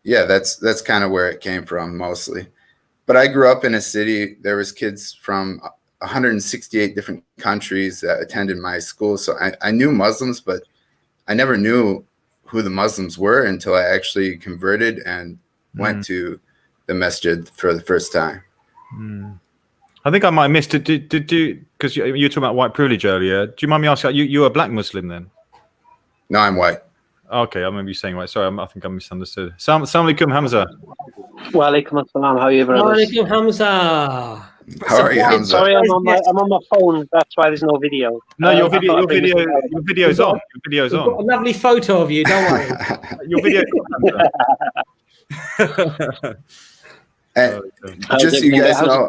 C: That's kind of where it came from mostly. But I grew up in a city. There was kids from 168 different countries that attended my school, so I knew Muslims, but I never knew who the Muslims were until I actually converted and went to the masjid for the first time.
A: I think I might have missed it. Did you, because you were talking about white privilege earlier, do you mind me asking, you were a black Muslim then?
C: No, I'm white.
A: Okay, I remember you saying white. Sorry, I think I misunderstood. Assalamu alaikum, Hamza.
D: Wa alaikum assalam. How are you, brothers?
B: Wa alaikum, Hamza.
C: How are you, Hamza?
D: Sorry, I'm on my phone. That's why there's no video.
A: No, your video's on. Your video's
B: We've
A: on.
B: got a lovely photo of you. Don't worry.
A: Your video's on.
C: And just so you guys know.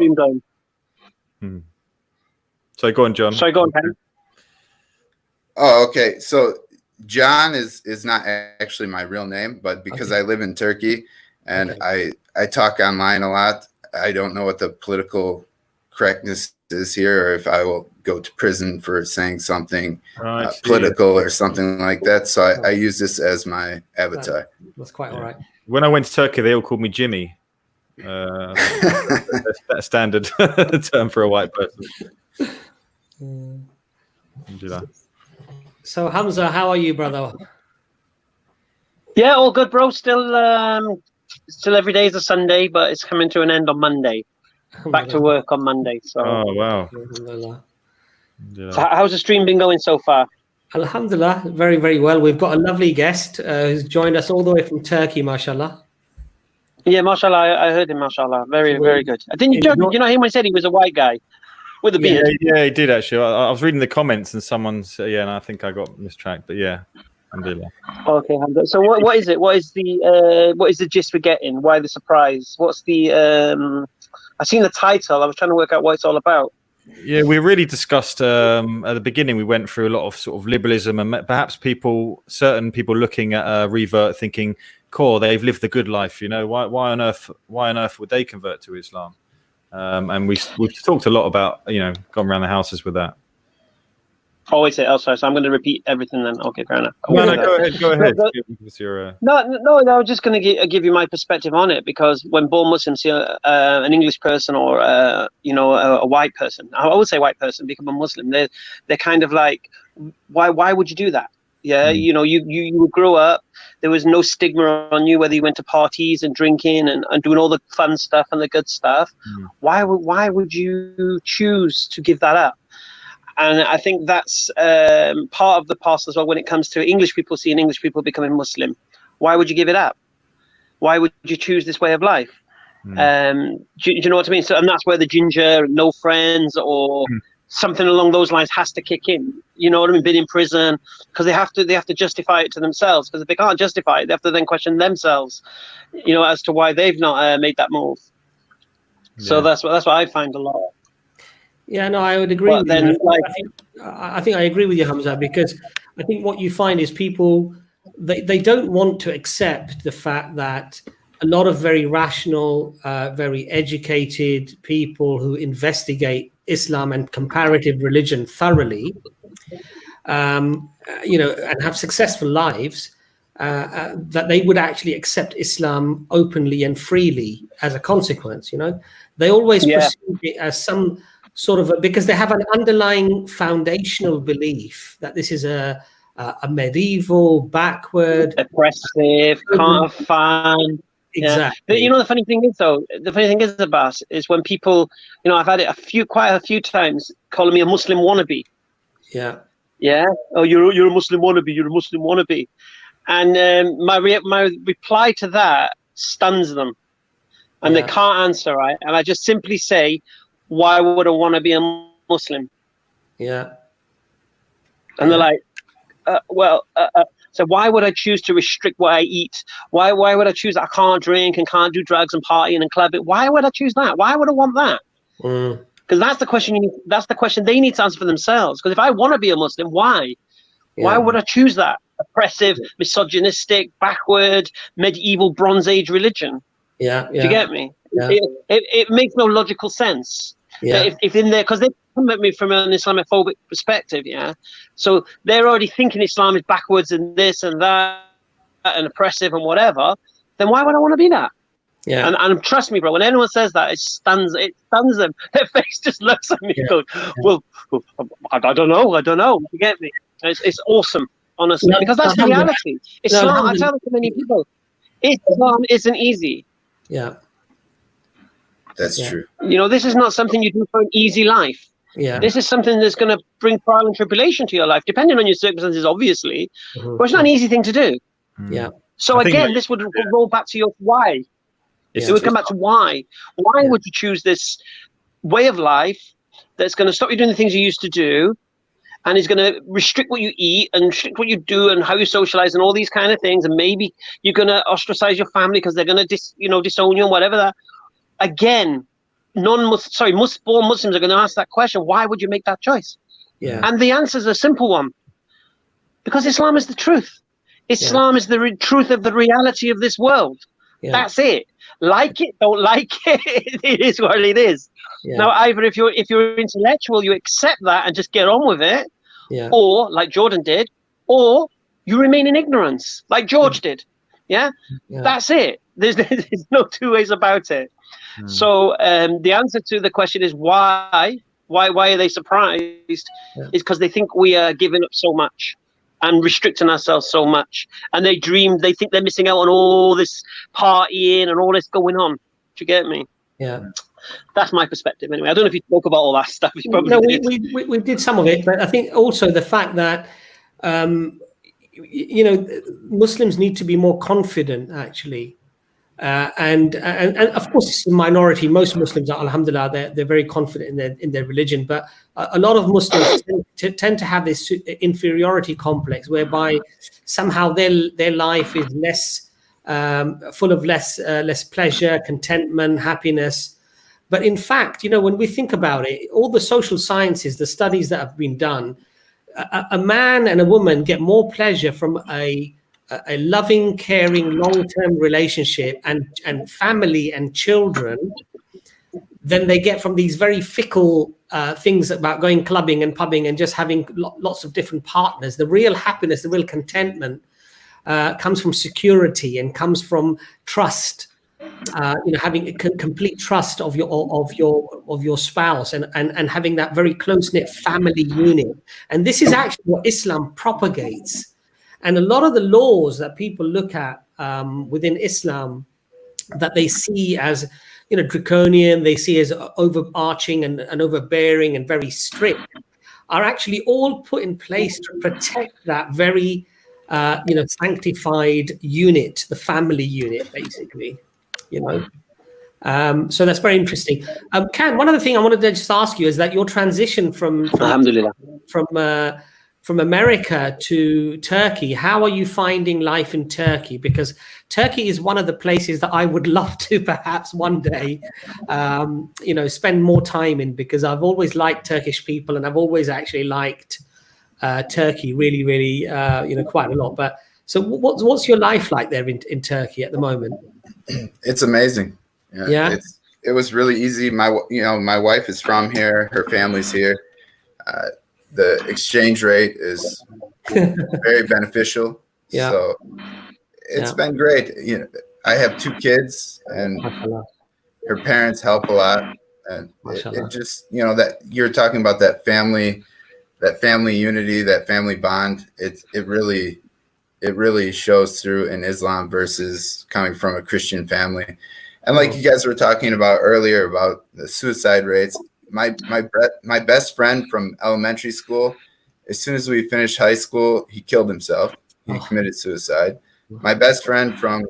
A: So go on, John.
D: Sorry, go on, Ken.
C: Oh, okay. So John is not actually my real name, but because I live in Turkey and I talk online a lot, I don't know what the political correctness is here, or if I will go to prison for saying something political or something like that. So I use this as my avatar.
B: That's quite all right.
A: When I went to Turkey, they all called me Jimmy. That's a standard term for a white person.
B: So Hamza, how are you, brother?
D: Yeah, all good, bro. Still every day is a Sunday, but it's coming to an end on Monday. Back to work on Monday. So.
A: Oh wow.
D: So how's the stream been going so far?
B: Alhamdulillah, very, very well. We've got a lovely guest who's joined us all the way from Turkey, mashallah.
D: Yeah, mashallah, I heard him, mashallah. Very, very good. Didn't you know him when he said he was a white guy with a beard?
A: Yeah, he did actually. I was reading the comments and someone's and I think I got mistracked, but yeah. Alhamdulillah.
D: Okay, so what is it? What is the gist we're getting? Why the surprise? What's the I've seen the title. I was trying to work out what it's all about.
A: Yeah, we really discussed at the beginning. We went through a lot of sort of liberalism and perhaps certain people looking at revert, thinking, "Cool, they've lived the good life. Why on earth would they convert to Islam?" And we've talked a lot about gone around the houses with that.
D: Oh, is it? Oh, sorry. So I'm going to repeat everything then. Okay, fair enough.
A: Go ahead.
D: No, I was just going to give you my perspective on it, because when born Muslims see an English person or a white person, I would say white person, become a Muslim, they're kind of like, why would you do that? Yeah, you grew up. There was no stigma on you, whether you went to parties and drinking and doing all the fun stuff and the good stuff. Why would you choose to give that up? And I think that's part of the parcel as well when it comes to English people seeing English people becoming Muslim. Why would you give it up? Why would you choose this way of life? Do you know what I mean? So, and that's where the ginger, no friends, or something along those lines has to kick in. You know what I mean? Been in prison, because they have to justify it to themselves. Because if they can't justify it, they have to then question themselves, as to why they've not made that move. Yeah. So that's what I find a lot.
B: Yeah, no, I would agree with you. I think I agree with you, Hamza, because I think what you find is people they don't want to accept the fact that a lot of very rational, very educated people who investigate Islam and comparative religion thoroughly, and have successful lives, that they would actually accept Islam openly and freely as a consequence. They always perceive it as some sort of because they have an underlying foundational belief that this is a medieval, backward,
D: oppressive, can't have fun.
B: Exactly.
D: Yeah. But the funny thing is, though, Abbas, is when people, I've had it quite a few times calling me a Muslim wannabe.
B: Yeah.
D: Yeah. Oh, you're a Muslim wannabe. You're a Muslim wannabe. And my reply to that stuns them, and they can't answer, right? And I just simply say, why would I want to be a Muslim?
B: Yeah.
D: And they're like, so why would I choose to restrict what I eat? Why would I choose that I can't drink and can't do drugs and partying and clubbing? Why would I choose that? Why would I want that? Because that's the question. That's the question they need to answer for themselves. Because if I want to be a Muslim, why? Yeah. Why would I choose that oppressive, misogynistic, backward, medieval, Bronze Age religion?
B: Yeah.
D: Do you get me?
B: Yeah.
D: It makes no logical sense.
B: Yeah.
D: If in there, because they come at me from an Islamophobic perspective, so they're already thinking Islam is backwards and this and that and oppressive and whatever. Then why would I want to be that?
B: Yeah.
D: And trust me, bro, when anyone says that, it stuns them. Their face just looks at me and goes, well, I don't know. You get me? It's awesome, honestly, because that's the reality. Islam, I tell it to many people, Islam isn't easy.
B: Yeah.
C: That's true.
D: This is not something you do for an easy life.
B: Yeah.
D: This is something that's going to bring trial and tribulation to your life, depending on your circumstances, obviously. But it's not an easy thing to do.
B: Yeah.
D: So again, this would roll back to your why. It would come back to why. Why would you choose this way of life that's going to stop you doing the things you used to do, and is going to restrict what you eat and restrict what you do and how you socialize and all these kind of things, and maybe you're going to ostracize your family because they're going to disown you and whatever that. Again, born Muslims are going to ask that question. Why would you make that choice?
B: Yeah.
D: And the answer is a simple one. Because Islam is the truth. Islam is the truth of the reality of this world. Yeah. That's it. Like it, don't like it. It is what it is. Yeah. Now, either if you're intellectual, you accept that and just get on with it, or like Jordan did, or you remain in ignorance, like George did. Yeah? That's it. There's no two ways about it. So the answer to the question is why are they surprised? Is because they think we are giving up so much and restricting ourselves so much, and they think they're missing out on all this partying and all this going on. Do you get me?
B: Yeah.
D: That's my perspective anyway. I don't know if you spoke about all that stuff.
B: No, we did some of it, but I think also the fact that Muslims need to be more confident, actually. And of course, it's a minority. Most Muslims are, alhamdulillah, they're very confident in their religion. But a lot of Muslims tend to have this inferiority complex, whereby somehow their life is less full of less pleasure, contentment, happiness. But in fact, when we think about it, all the social sciences, the studies that have been done, a man and a woman get more pleasure from a loving, caring, long-term relationship and family and children than they get from these very fickle things about going clubbing and pubbing and just having lots of different partners. The real happiness, the real contentment comes from security and comes from trust. Having a complete trust of your spouse and having that very close-knit family unit. And this is actually what Islam propagates. And a lot of the laws that people look at within Islam that they see as, draconian, they see as overarching and overbearing and very strict, are actually all put in place to protect that very, sanctified unit, the family unit, basically. So that's very interesting. Ken, one other thing I wanted to just ask you is that your transition from America to Turkey, how are you finding life in Turkey? Because Turkey is one of the places that I would love to perhaps one day, spend more time in, because I've always liked Turkish people and I've always actually liked Turkey really, really, quite a lot. But So what's your life like there in Turkey at the moment?
C: It's amazing.
B: Yeah.
C: It was really easy. My wife is from here. Her family's here. The exchange rate is very beneficial.
B: Yeah.
C: So it's been great. I have 2 kids, and her parents help a lot. And it just, that you're talking about that family unity, that family bond. It really shows through in Islam versus coming from a Christian family. And like you guys were talking about earlier about the suicide rates, my best friend from elementary school, as soon as we finished high school, he killed himself. He committed suicide. My best friend from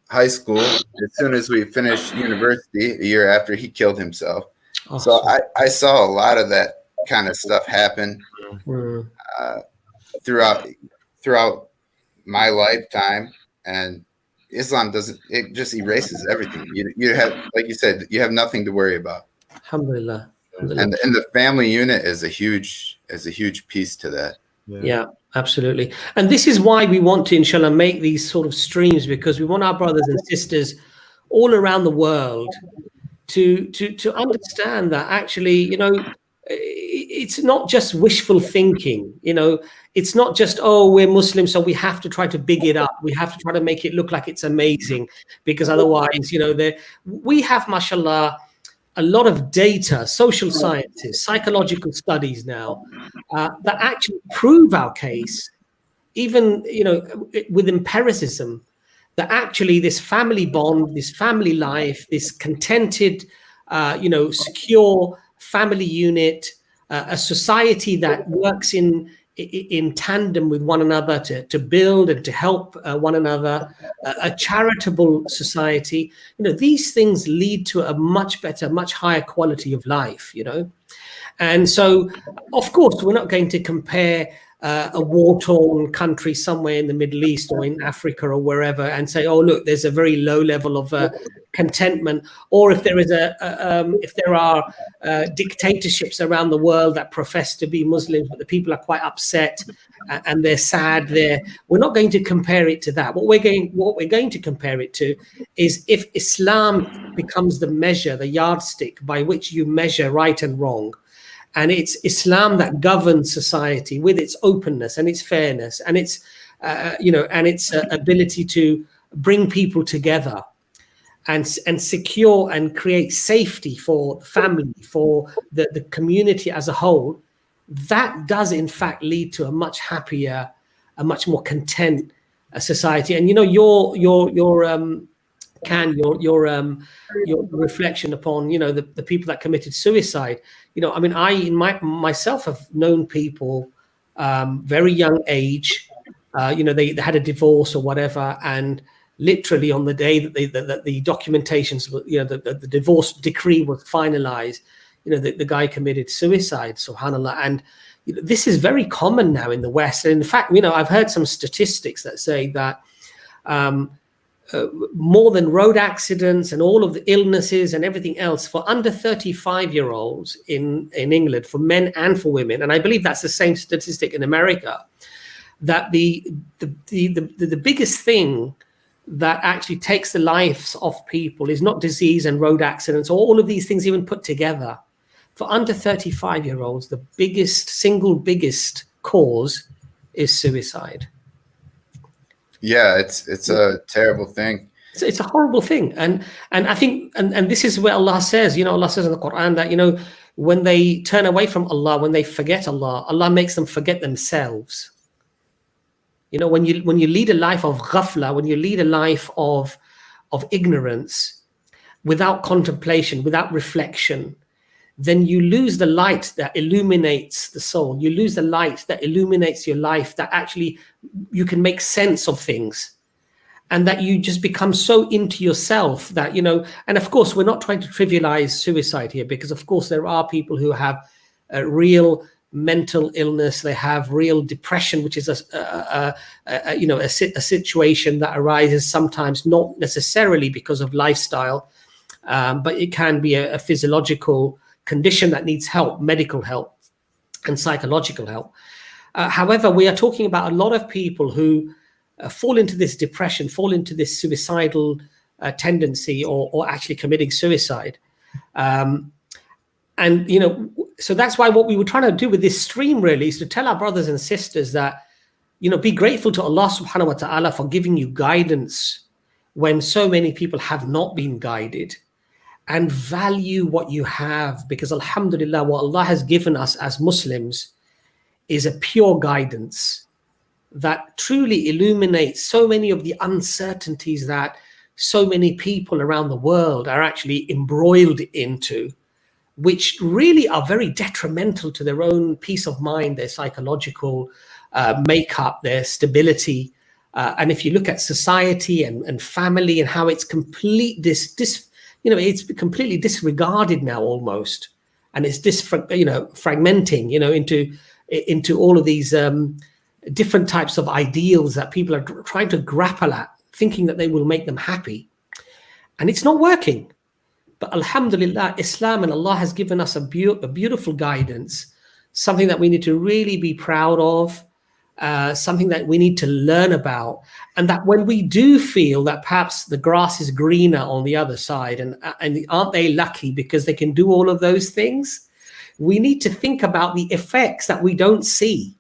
C: high school, as soon as we finished university, a year after, he killed himself. So I saw a lot of that kind of stuff happen throughout my lifetime. And Islam it just erases everything. You have, like you said, you have nothing to worry about.
B: Alhamdulillah.
C: And the family unit is a huge piece to that.
B: Yeah, absolutely. And this is why we want to, inshallah, make these sort of streams, because we want our brothers and sisters all around the world to understand that actually, it's not just wishful thinking. It's not just, oh, we're Muslim, so we have to try to big it up. We have to try to make it look like it's amazing, because otherwise, we have, mashallah, a lot of data, social sciences, psychological studies now that actually prove our case, even with empiricism, that actually this family bond, this family life, this contented, secure family unit, a society that works in tandem with one another to build and to help one another, a charitable society, these things lead to a much better, much higher quality of life, And so, of course, we're not going to compare a war-torn country somewhere in the Middle East or in Africa or wherever and say, oh, look, there's a very low level of contentment. Or if there is if there are dictatorships around the world that profess to be Muslims, but the people are quite upset and they're sad there, we're not going to compare it to that. What we're going to compare it to is if Islam becomes the measure, the yardstick by which you measure right and wrong, and it's Islam that governs society with its openness and its fairness and its, and its ability to bring people together and secure and create safety for the family, for the community as a whole. That does in fact lead to a much happier, a much more content society. And your reflection upon the people that committed suicide. I myself have known people very young age. They had a divorce or whatever, and literally on the day that the documentations, the divorce decree was finalized, the guy committed suicide. Subhanallah. And this is very common now in the West. And in fact, I've heard some statistics that say that more than road accidents and all of the illnesses and everything else for under 35-year-olds in England, for men and for women, and I believe that's the same statistic in America, that the biggest thing that actually takes the lives of people is not disease and road accidents or all of these things even put together. For under 35-year-olds, the single biggest cause is suicide.
C: Yeah, it's a terrible thing.
B: It's a horrible thing, and I think, and this is where Allah says, Allah says in the Quran that when they turn away from Allah, when they forget Allah, Allah makes them forget themselves. When you lead a life of ghafla, when you lead a life of ignorance, without contemplation, without reflection, then you lose the light that illuminates the soul. You lose the light that illuminates your life, that actually you can make sense of things, and that you just become so into yourself that, and of course, we're not trying to trivialize suicide here, because of course there are people who have a real mental illness, they have real depression, which is a situation that arises sometimes not necessarily because of lifestyle, but it can be a physiological condition that needs help, medical help and psychological help. However, we are talking about a lot of people who fall into this depression, fall into this suicidal tendency, or actually committing suicide. And, you know, so that's why what we were trying to do with this stream really is to tell our brothers and sisters that, you know, be grateful to Allah subhanahu wa ta'ala for giving you guidance when so many people have not been guided, and value what you have, because alhamdulillah, what Allah has given us as Muslims is a pure guidance that truly illuminates so many of the uncertainties that so many people around the world are actually embroiled into, which really are very detrimental to their own peace of mind, their psychological makeup, their stability. And if you look at society and family and how it's it's completely disregarded now almost, and it's fragmenting, you know, into all of these different types of ideals that people are trying to grapple at, thinking that they will make them happy, and it's not working. But alhamdulillah, Islam and Allah has given us a beautiful guidance, something that we need to really be proud of, something that we need to learn about. And that when we do feel that perhaps the grass is greener on the other side, and aren't they lucky because they can do all of those things, we need to think about the effects that we don't see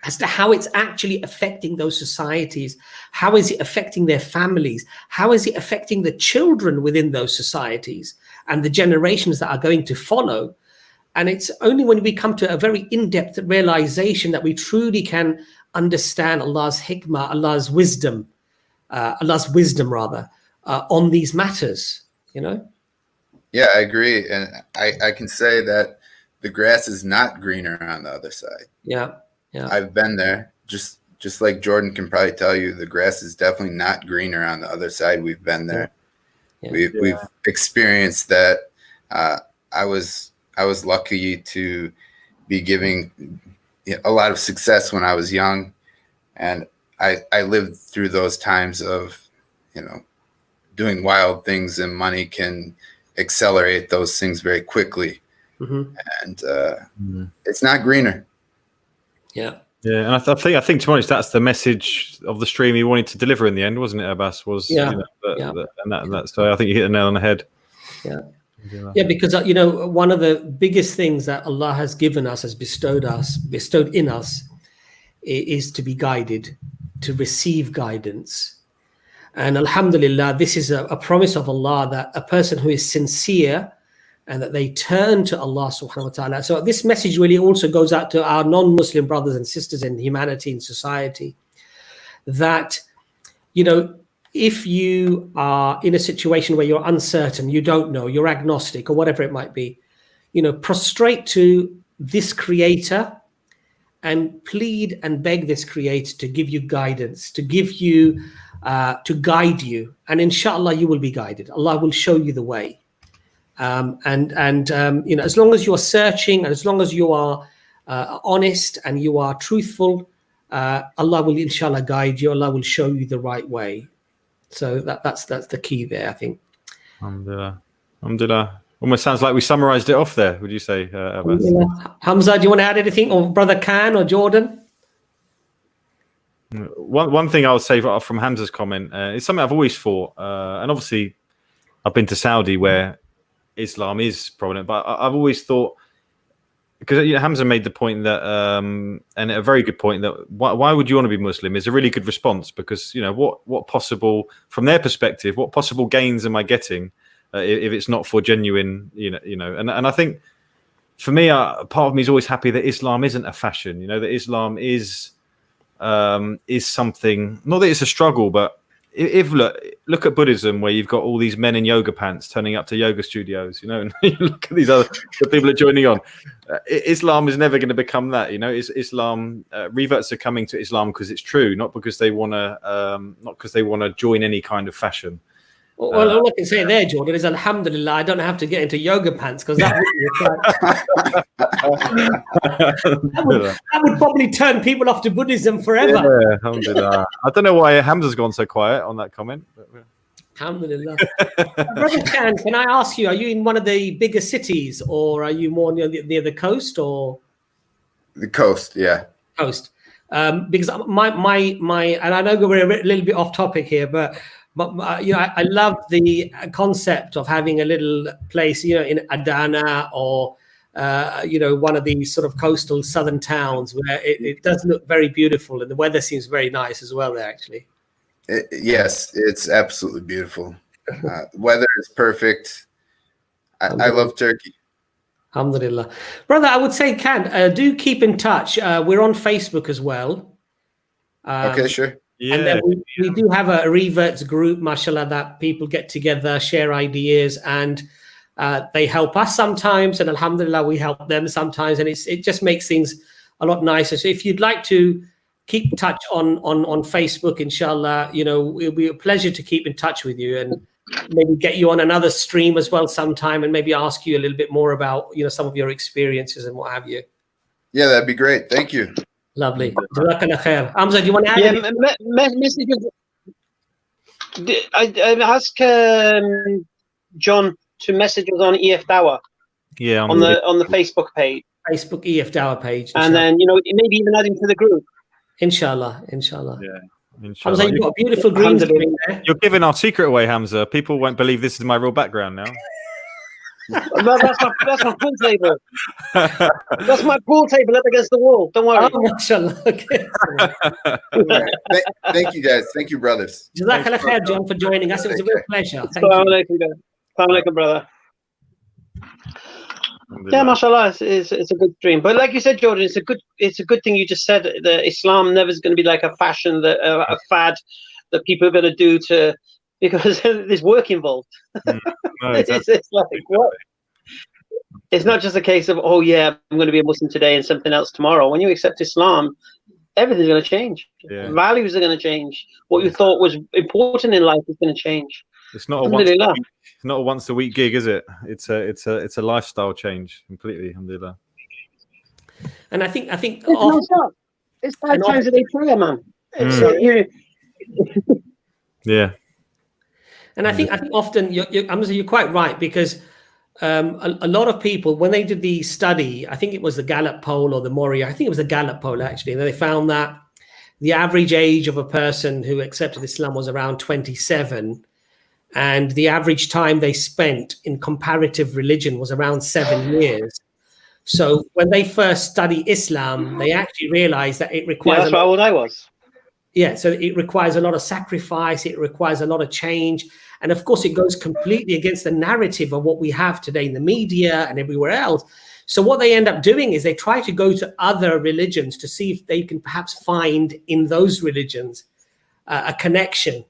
B: as to how it's actually affecting those societies. How is it affecting their families? How is it affecting the children within those societies and the generations that are going to follow? And it's only when we come to a very in-depth realization that we truly can understand Allah's hikmah, Allah's wisdom on these matters, you know?
C: Yeah, I agree. And I can say that the grass is not greener on the other side.
B: Yeah. Yeah.
C: I've been there. Just like Jordan can probably tell you, the grass is definitely not greener on the other side. We've been there.
B: Yeah.
C: We've experienced that. I was lucky to be giving a lot of success when I was young, and I lived through those times of, you know, doing wild things, and money can accelerate those things very quickly. Mm-hmm. And it's not greener.
B: Yeah.
A: Yeah, and I think to be honest, that's the message of the stream he wanted to deliver in the end, wasn't it, Abbas? So I think you hit the nail on the head.
B: Yeah. Yeah, because you know, one of the biggest things that Allah has given us, has bestowed in us, is to be guided, to receive guidance. And alhamdulillah, this is a promise of Allah, that a person who is sincere and that they turn to Allah subhanahu wa ta'ala. So this message really also goes out to our non-Muslim brothers and sisters in humanity and society, that, you know, if you are in a situation where you're uncertain, you don't know, you're agnostic or whatever it might be, you know, prostrate to this creator and plead and beg this creator to give you guidance, to give you, to guide you. And inshallah, you will be guided. Allah will show you the way. You know, as long as you are searching, and as long as you are honest and you are truthful, Allah will inshallah guide you. Allah will show you the right way. So that's the key there, I think. Alhamdulillah.
A: Almost sounds like we summarized it off there. Would you say, Abbas?
B: Hamza, do you want to add anything, or Brother Khan or Jordan?
A: One thing I would say from Hamza's comment is something I've always thought, and obviously I've been to Saudi where Islam is prominent, but I've always thought, because you know, Hamza made the point that, and a very good point, that why would you want to be Muslim is a really good response, because you know what possible, from their perspective, what possible gains am I getting if it's not for genuine, you know, and I think for me, part of me is always happy that Islam isn't a fashion, you know, that Islam is something, not that it's a struggle, but if look at Buddhism, where you've got all these men in yoga pants turning up to yoga studios, you know, and you look at these other the people are joining on. Islam is never going to become that, you know. Islam reverts are coming to Islam because it's true, not because they want to join any kind of fashion.
B: Well, all I can say there, Jordan, is alhamdulillah, I don't have to get into yoga pants, because that would probably turn people off to Buddhism forever.
A: Yeah, alhamdulillah. I don't know why Hamza's gone so quiet on that comment. But,
B: alhamdulillah. Brother Khan, can I ask you, are you in one of the bigger cities, or are you more near the coast, or?
C: The coast, yeah.
B: Coast. because my and I know we're a little bit off topic here, but you know, I love the concept of having a little place, you know, in Adana or you know, one of these sort of coastal southern towns where it does look very beautiful, and the weather seems very nice as well there, actually.
C: Yes, it's absolutely beautiful. Weather is perfect. I love Turkey.
B: Alhamdulillah. Brother, I would say, do keep in touch. We're on Facebook as well.
C: Okay, sure.
A: Yeah.
B: And then we do have a reverts group, mashallah, that people get together, share ideas, and they help us sometimes, and alhamdulillah, we help them sometimes, and it just makes things a lot nicer. So if you'd like to keep in touch on Facebook, inshallah, you know, it'll be a pleasure to keep in touch with you, and maybe get you on another stream as well sometime, and maybe ask you a little bit more about, you know, some of your experiences and what have you.
C: Yeah, that'd be great. Thank you.
B: Lovely. Jazakallah Khair. Hamza, do you want to add anything?
D: Messages. I ask John to message us on EFDawah.
A: Yeah,
D: on the Facebook page.
B: Facebook EFDawah page.
D: And then, you know, maybe even add him to the group.
B: Inshallah.
A: Yeah. Inshallah.
B: Hamza, you've got a beautiful green screen there.
A: You're giving our secret away, Hamza. People won't believe this is my real background now.
D: That's my pool table. That's my pool table up against the wall. Don't worry.
B: Oh, mashallah. Okay.
C: Thank you, guys. Thank you, brothers.
B: Jazakallah Khair, John, for joining us. It was a real pleasure. Thank you.
D: Assalamu alaikum, brother. Yeah, mashallah, it's a good dream. But like you said, Jordan, it's a good thing you just said that Islam never is going to be like a fashion, that a fad that people are going to do because there's work involved.
A: No,
D: it's like what? It's not just a case of, oh yeah, I'm going to be a Muslim today and something else tomorrow. When you accept Islam, everything's going to change. Yeah. Values are going to change. What you thought was important in life is going to change.
A: It's not a once a week gig, is it? It's a lifestyle change completely. Alhamdulillah.
B: And I think
D: it's 5 times a day prayer, man.
A: Yeah.
B: And I think often you're quite right, because a lot of people, when they did the study, I think it was the Gallup poll or the Moria, I think it was the Gallup poll actually, and they found that the average age of a person who accepted Islam was around 27. And the average time they spent in comparative religion was around 7 years. So when they first study Islam, they actually realized that it requires.
D: Yeah, that's how old I was.
B: Yeah, so it requires a lot of sacrifice. It requires a lot of change. And of course, it goes completely against the narrative of what we have today in the media and everywhere else. So what they end up doing is they try to go to other religions to see if they can perhaps find in those religions a connection.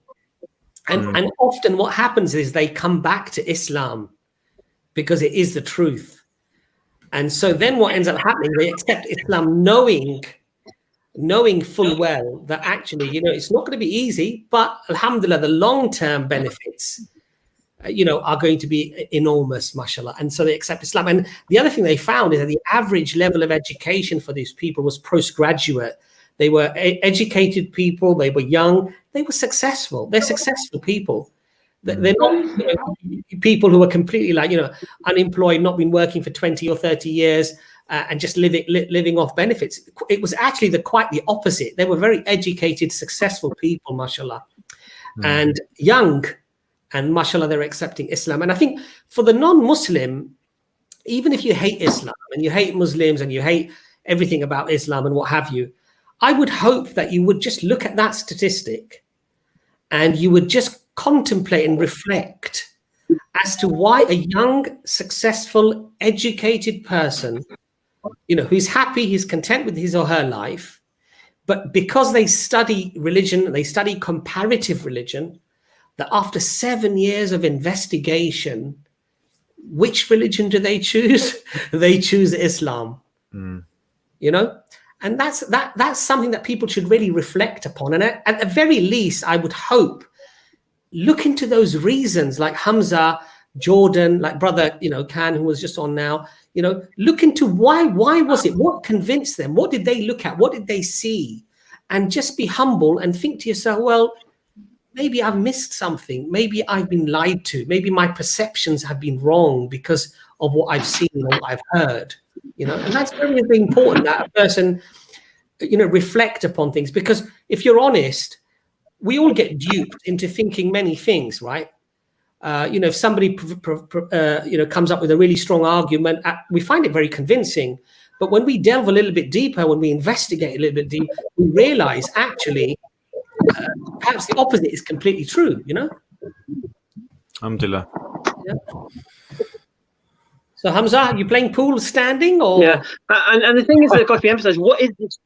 B: And often what happens is they come back to Islam because it is the truth. And so then what ends up happening, they accept Islam knowing full well that actually, you know, it's not going to be easy, but alhamdulillah, the long-term benefits, you know, are going to be enormous, mashallah. And so they accept Islam. And the other thing they found is that the average level of education for these people was postgraduate. They were educated people. They were young. They were successful. They're successful people. They're not people who are completely like, you know, unemployed, not been working for 20 or 30 years and just living off benefits. It was actually quite the opposite. They were very educated, successful people, mashallah, and young, and mashallah, they're accepting Islam. And I think for the non-Muslim, even if you hate Islam and you hate Muslims and you hate everything about Islam and what have you, I would hope that you would just look at that statistic and you would just contemplate and reflect as to why a young, successful, educated person, you know, who's happy, he's content with his or her life, but because they study religion, they study comparative religion, that after 7 years of investigation, which religion do they choose? They choose Islam. You know? And that's something that people should really reflect upon. And at the very least, I would hope, look into those reasons, like Hamza, Jordan, like brother, you know, Khan, who was just on now, you know, look into why was it? What convinced them? What did they look at? What did they see? And just be humble and think to yourself, well, maybe I've missed something. Maybe I've been lied to. Maybe my perceptions have been wrong because of what I've seen or what I've heard. You know, and that's very, very important that a person reflect upon things, because if you're honest, we all get duped into thinking many things, right? If somebody comes up with a really strong argument, we find it very convincing. But when we delve a little bit deeper, when we investigate a little bit deeper, we realize actually perhaps the opposite is completely true,
A: Alhamdulillah.
B: Yeah. So Hamza, are you playing pool standing or?
D: Yeah, and the thing is that got to be emphasized. What is this?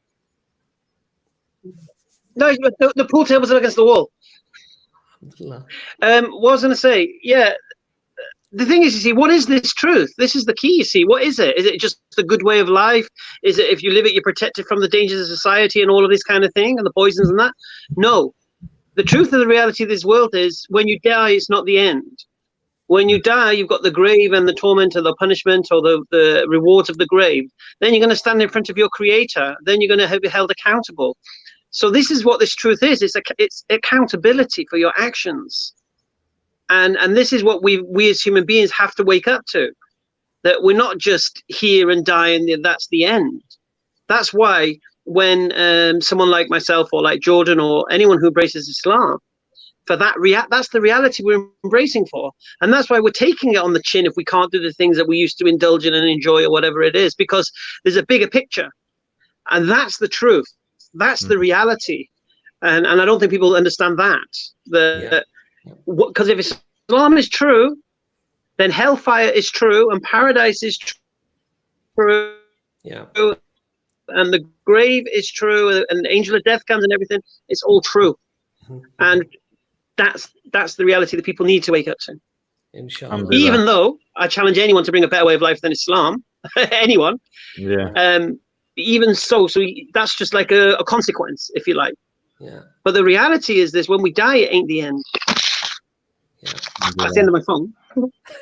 D: No, the pool tables are against the wall. What I was going to say, yeah. The thing is, you see, what is this truth? This is the key, you see. What is it? Is it just a good way of life? Is it if you live it, you're protected from the dangers of society and all of this kind of thing and the poisons and that? No. The truth of the reality of this world is when you die, it's not the end. When you die, you've got the grave and the torment or the punishment or the rewards of the grave. Then you're going to stand in front of your creator. Then you're going to be held accountable. So this is what this truth is. It's accountability for your actions. And this is what we as human beings have to wake up to, that we're not just here and die and that's the end. That's why when someone like myself or like Jordan or anyone who embraces Islam, for that that's the reality we're embracing for. And that's why we're taking it on the chin if we can't do the things that we used to indulge in and enjoy or whatever it is, because there's a bigger picture. And that's the truth. That's the reality. And I don't think people understand that. Because if Islam is true, then hellfire is true and paradise is true.
B: Yeah.
D: And the grave is true and the angel of death comes and everything. It's all true. And that's the reality that people need to wake up to.
B: Inshallah.
D: Even though I challenge anyone to bring a better way of life than Islam, anyone.
A: Yeah.
D: Even so that's just like a consequence, if you like.
B: Yeah.
D: But the reality is this: when we die, it ain't the end.
B: Yeah.
D: That's the end of my phone.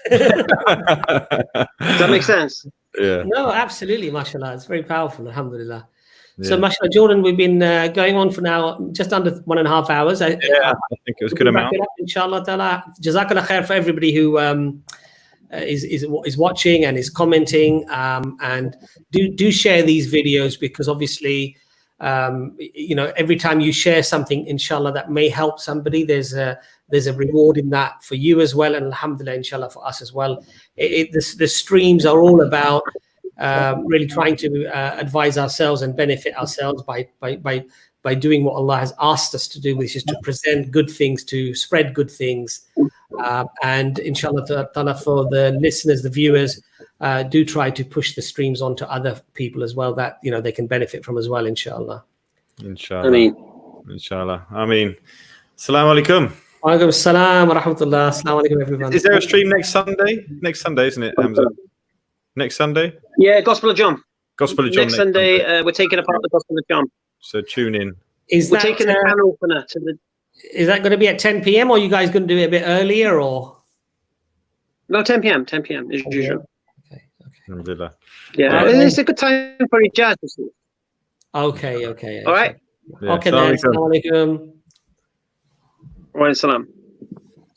D: Does that make sense?
A: Yeah.
B: No, absolutely, mashallah. It's very powerful, alhamdulillah.
A: Yeah.
B: So, mashallah, Jordan, we've been going on for now just under 1.5 hours. I
A: think it was a good amount.
B: Inshallah ta'ala. Jazakallah Khair for everybody who is watching and is commenting. And do share these videos, because obviously, every time you share something, inshallah, that may help somebody, there's a reward in that for you as well, and alhamdulillah, inshallah, for us as well. The streams are all about really trying to advise ourselves and benefit ourselves by doing what Allah has asked us to do, which is to present good things, to spread good things, and inshallah ta'ala, for the listeners, the viewers, do try to push the streams onto other people as well that they can benefit from as well, inshallah.
A: Inshallah. I mean, Assalamu alaikum.
B: Wa alaikum assalam wa rahmatullah. Assalamu alaikum, everyone.
A: Is there a stream next Sunday? Next Sunday, isn't it, Hamza? Next Sunday?
D: Yeah, Gospel of John.
A: Gospel of John.
D: Next Sunday, we're taking apart the Gospel of John.
A: So tune in.
D: We're taking a can opener to the.
B: Is that going to be at 10 p.m. or are you guys going to do it a bit earlier or?
D: No, 10 p.m. 10 p.m. is usual.
B: Okay.
A: Alhamdulillah.
D: Yeah, it's a good time for ijaz.
B: Okay.
D: All right.
B: Okay, then. Assalamu alaikum.
D: Wa alaikum salam.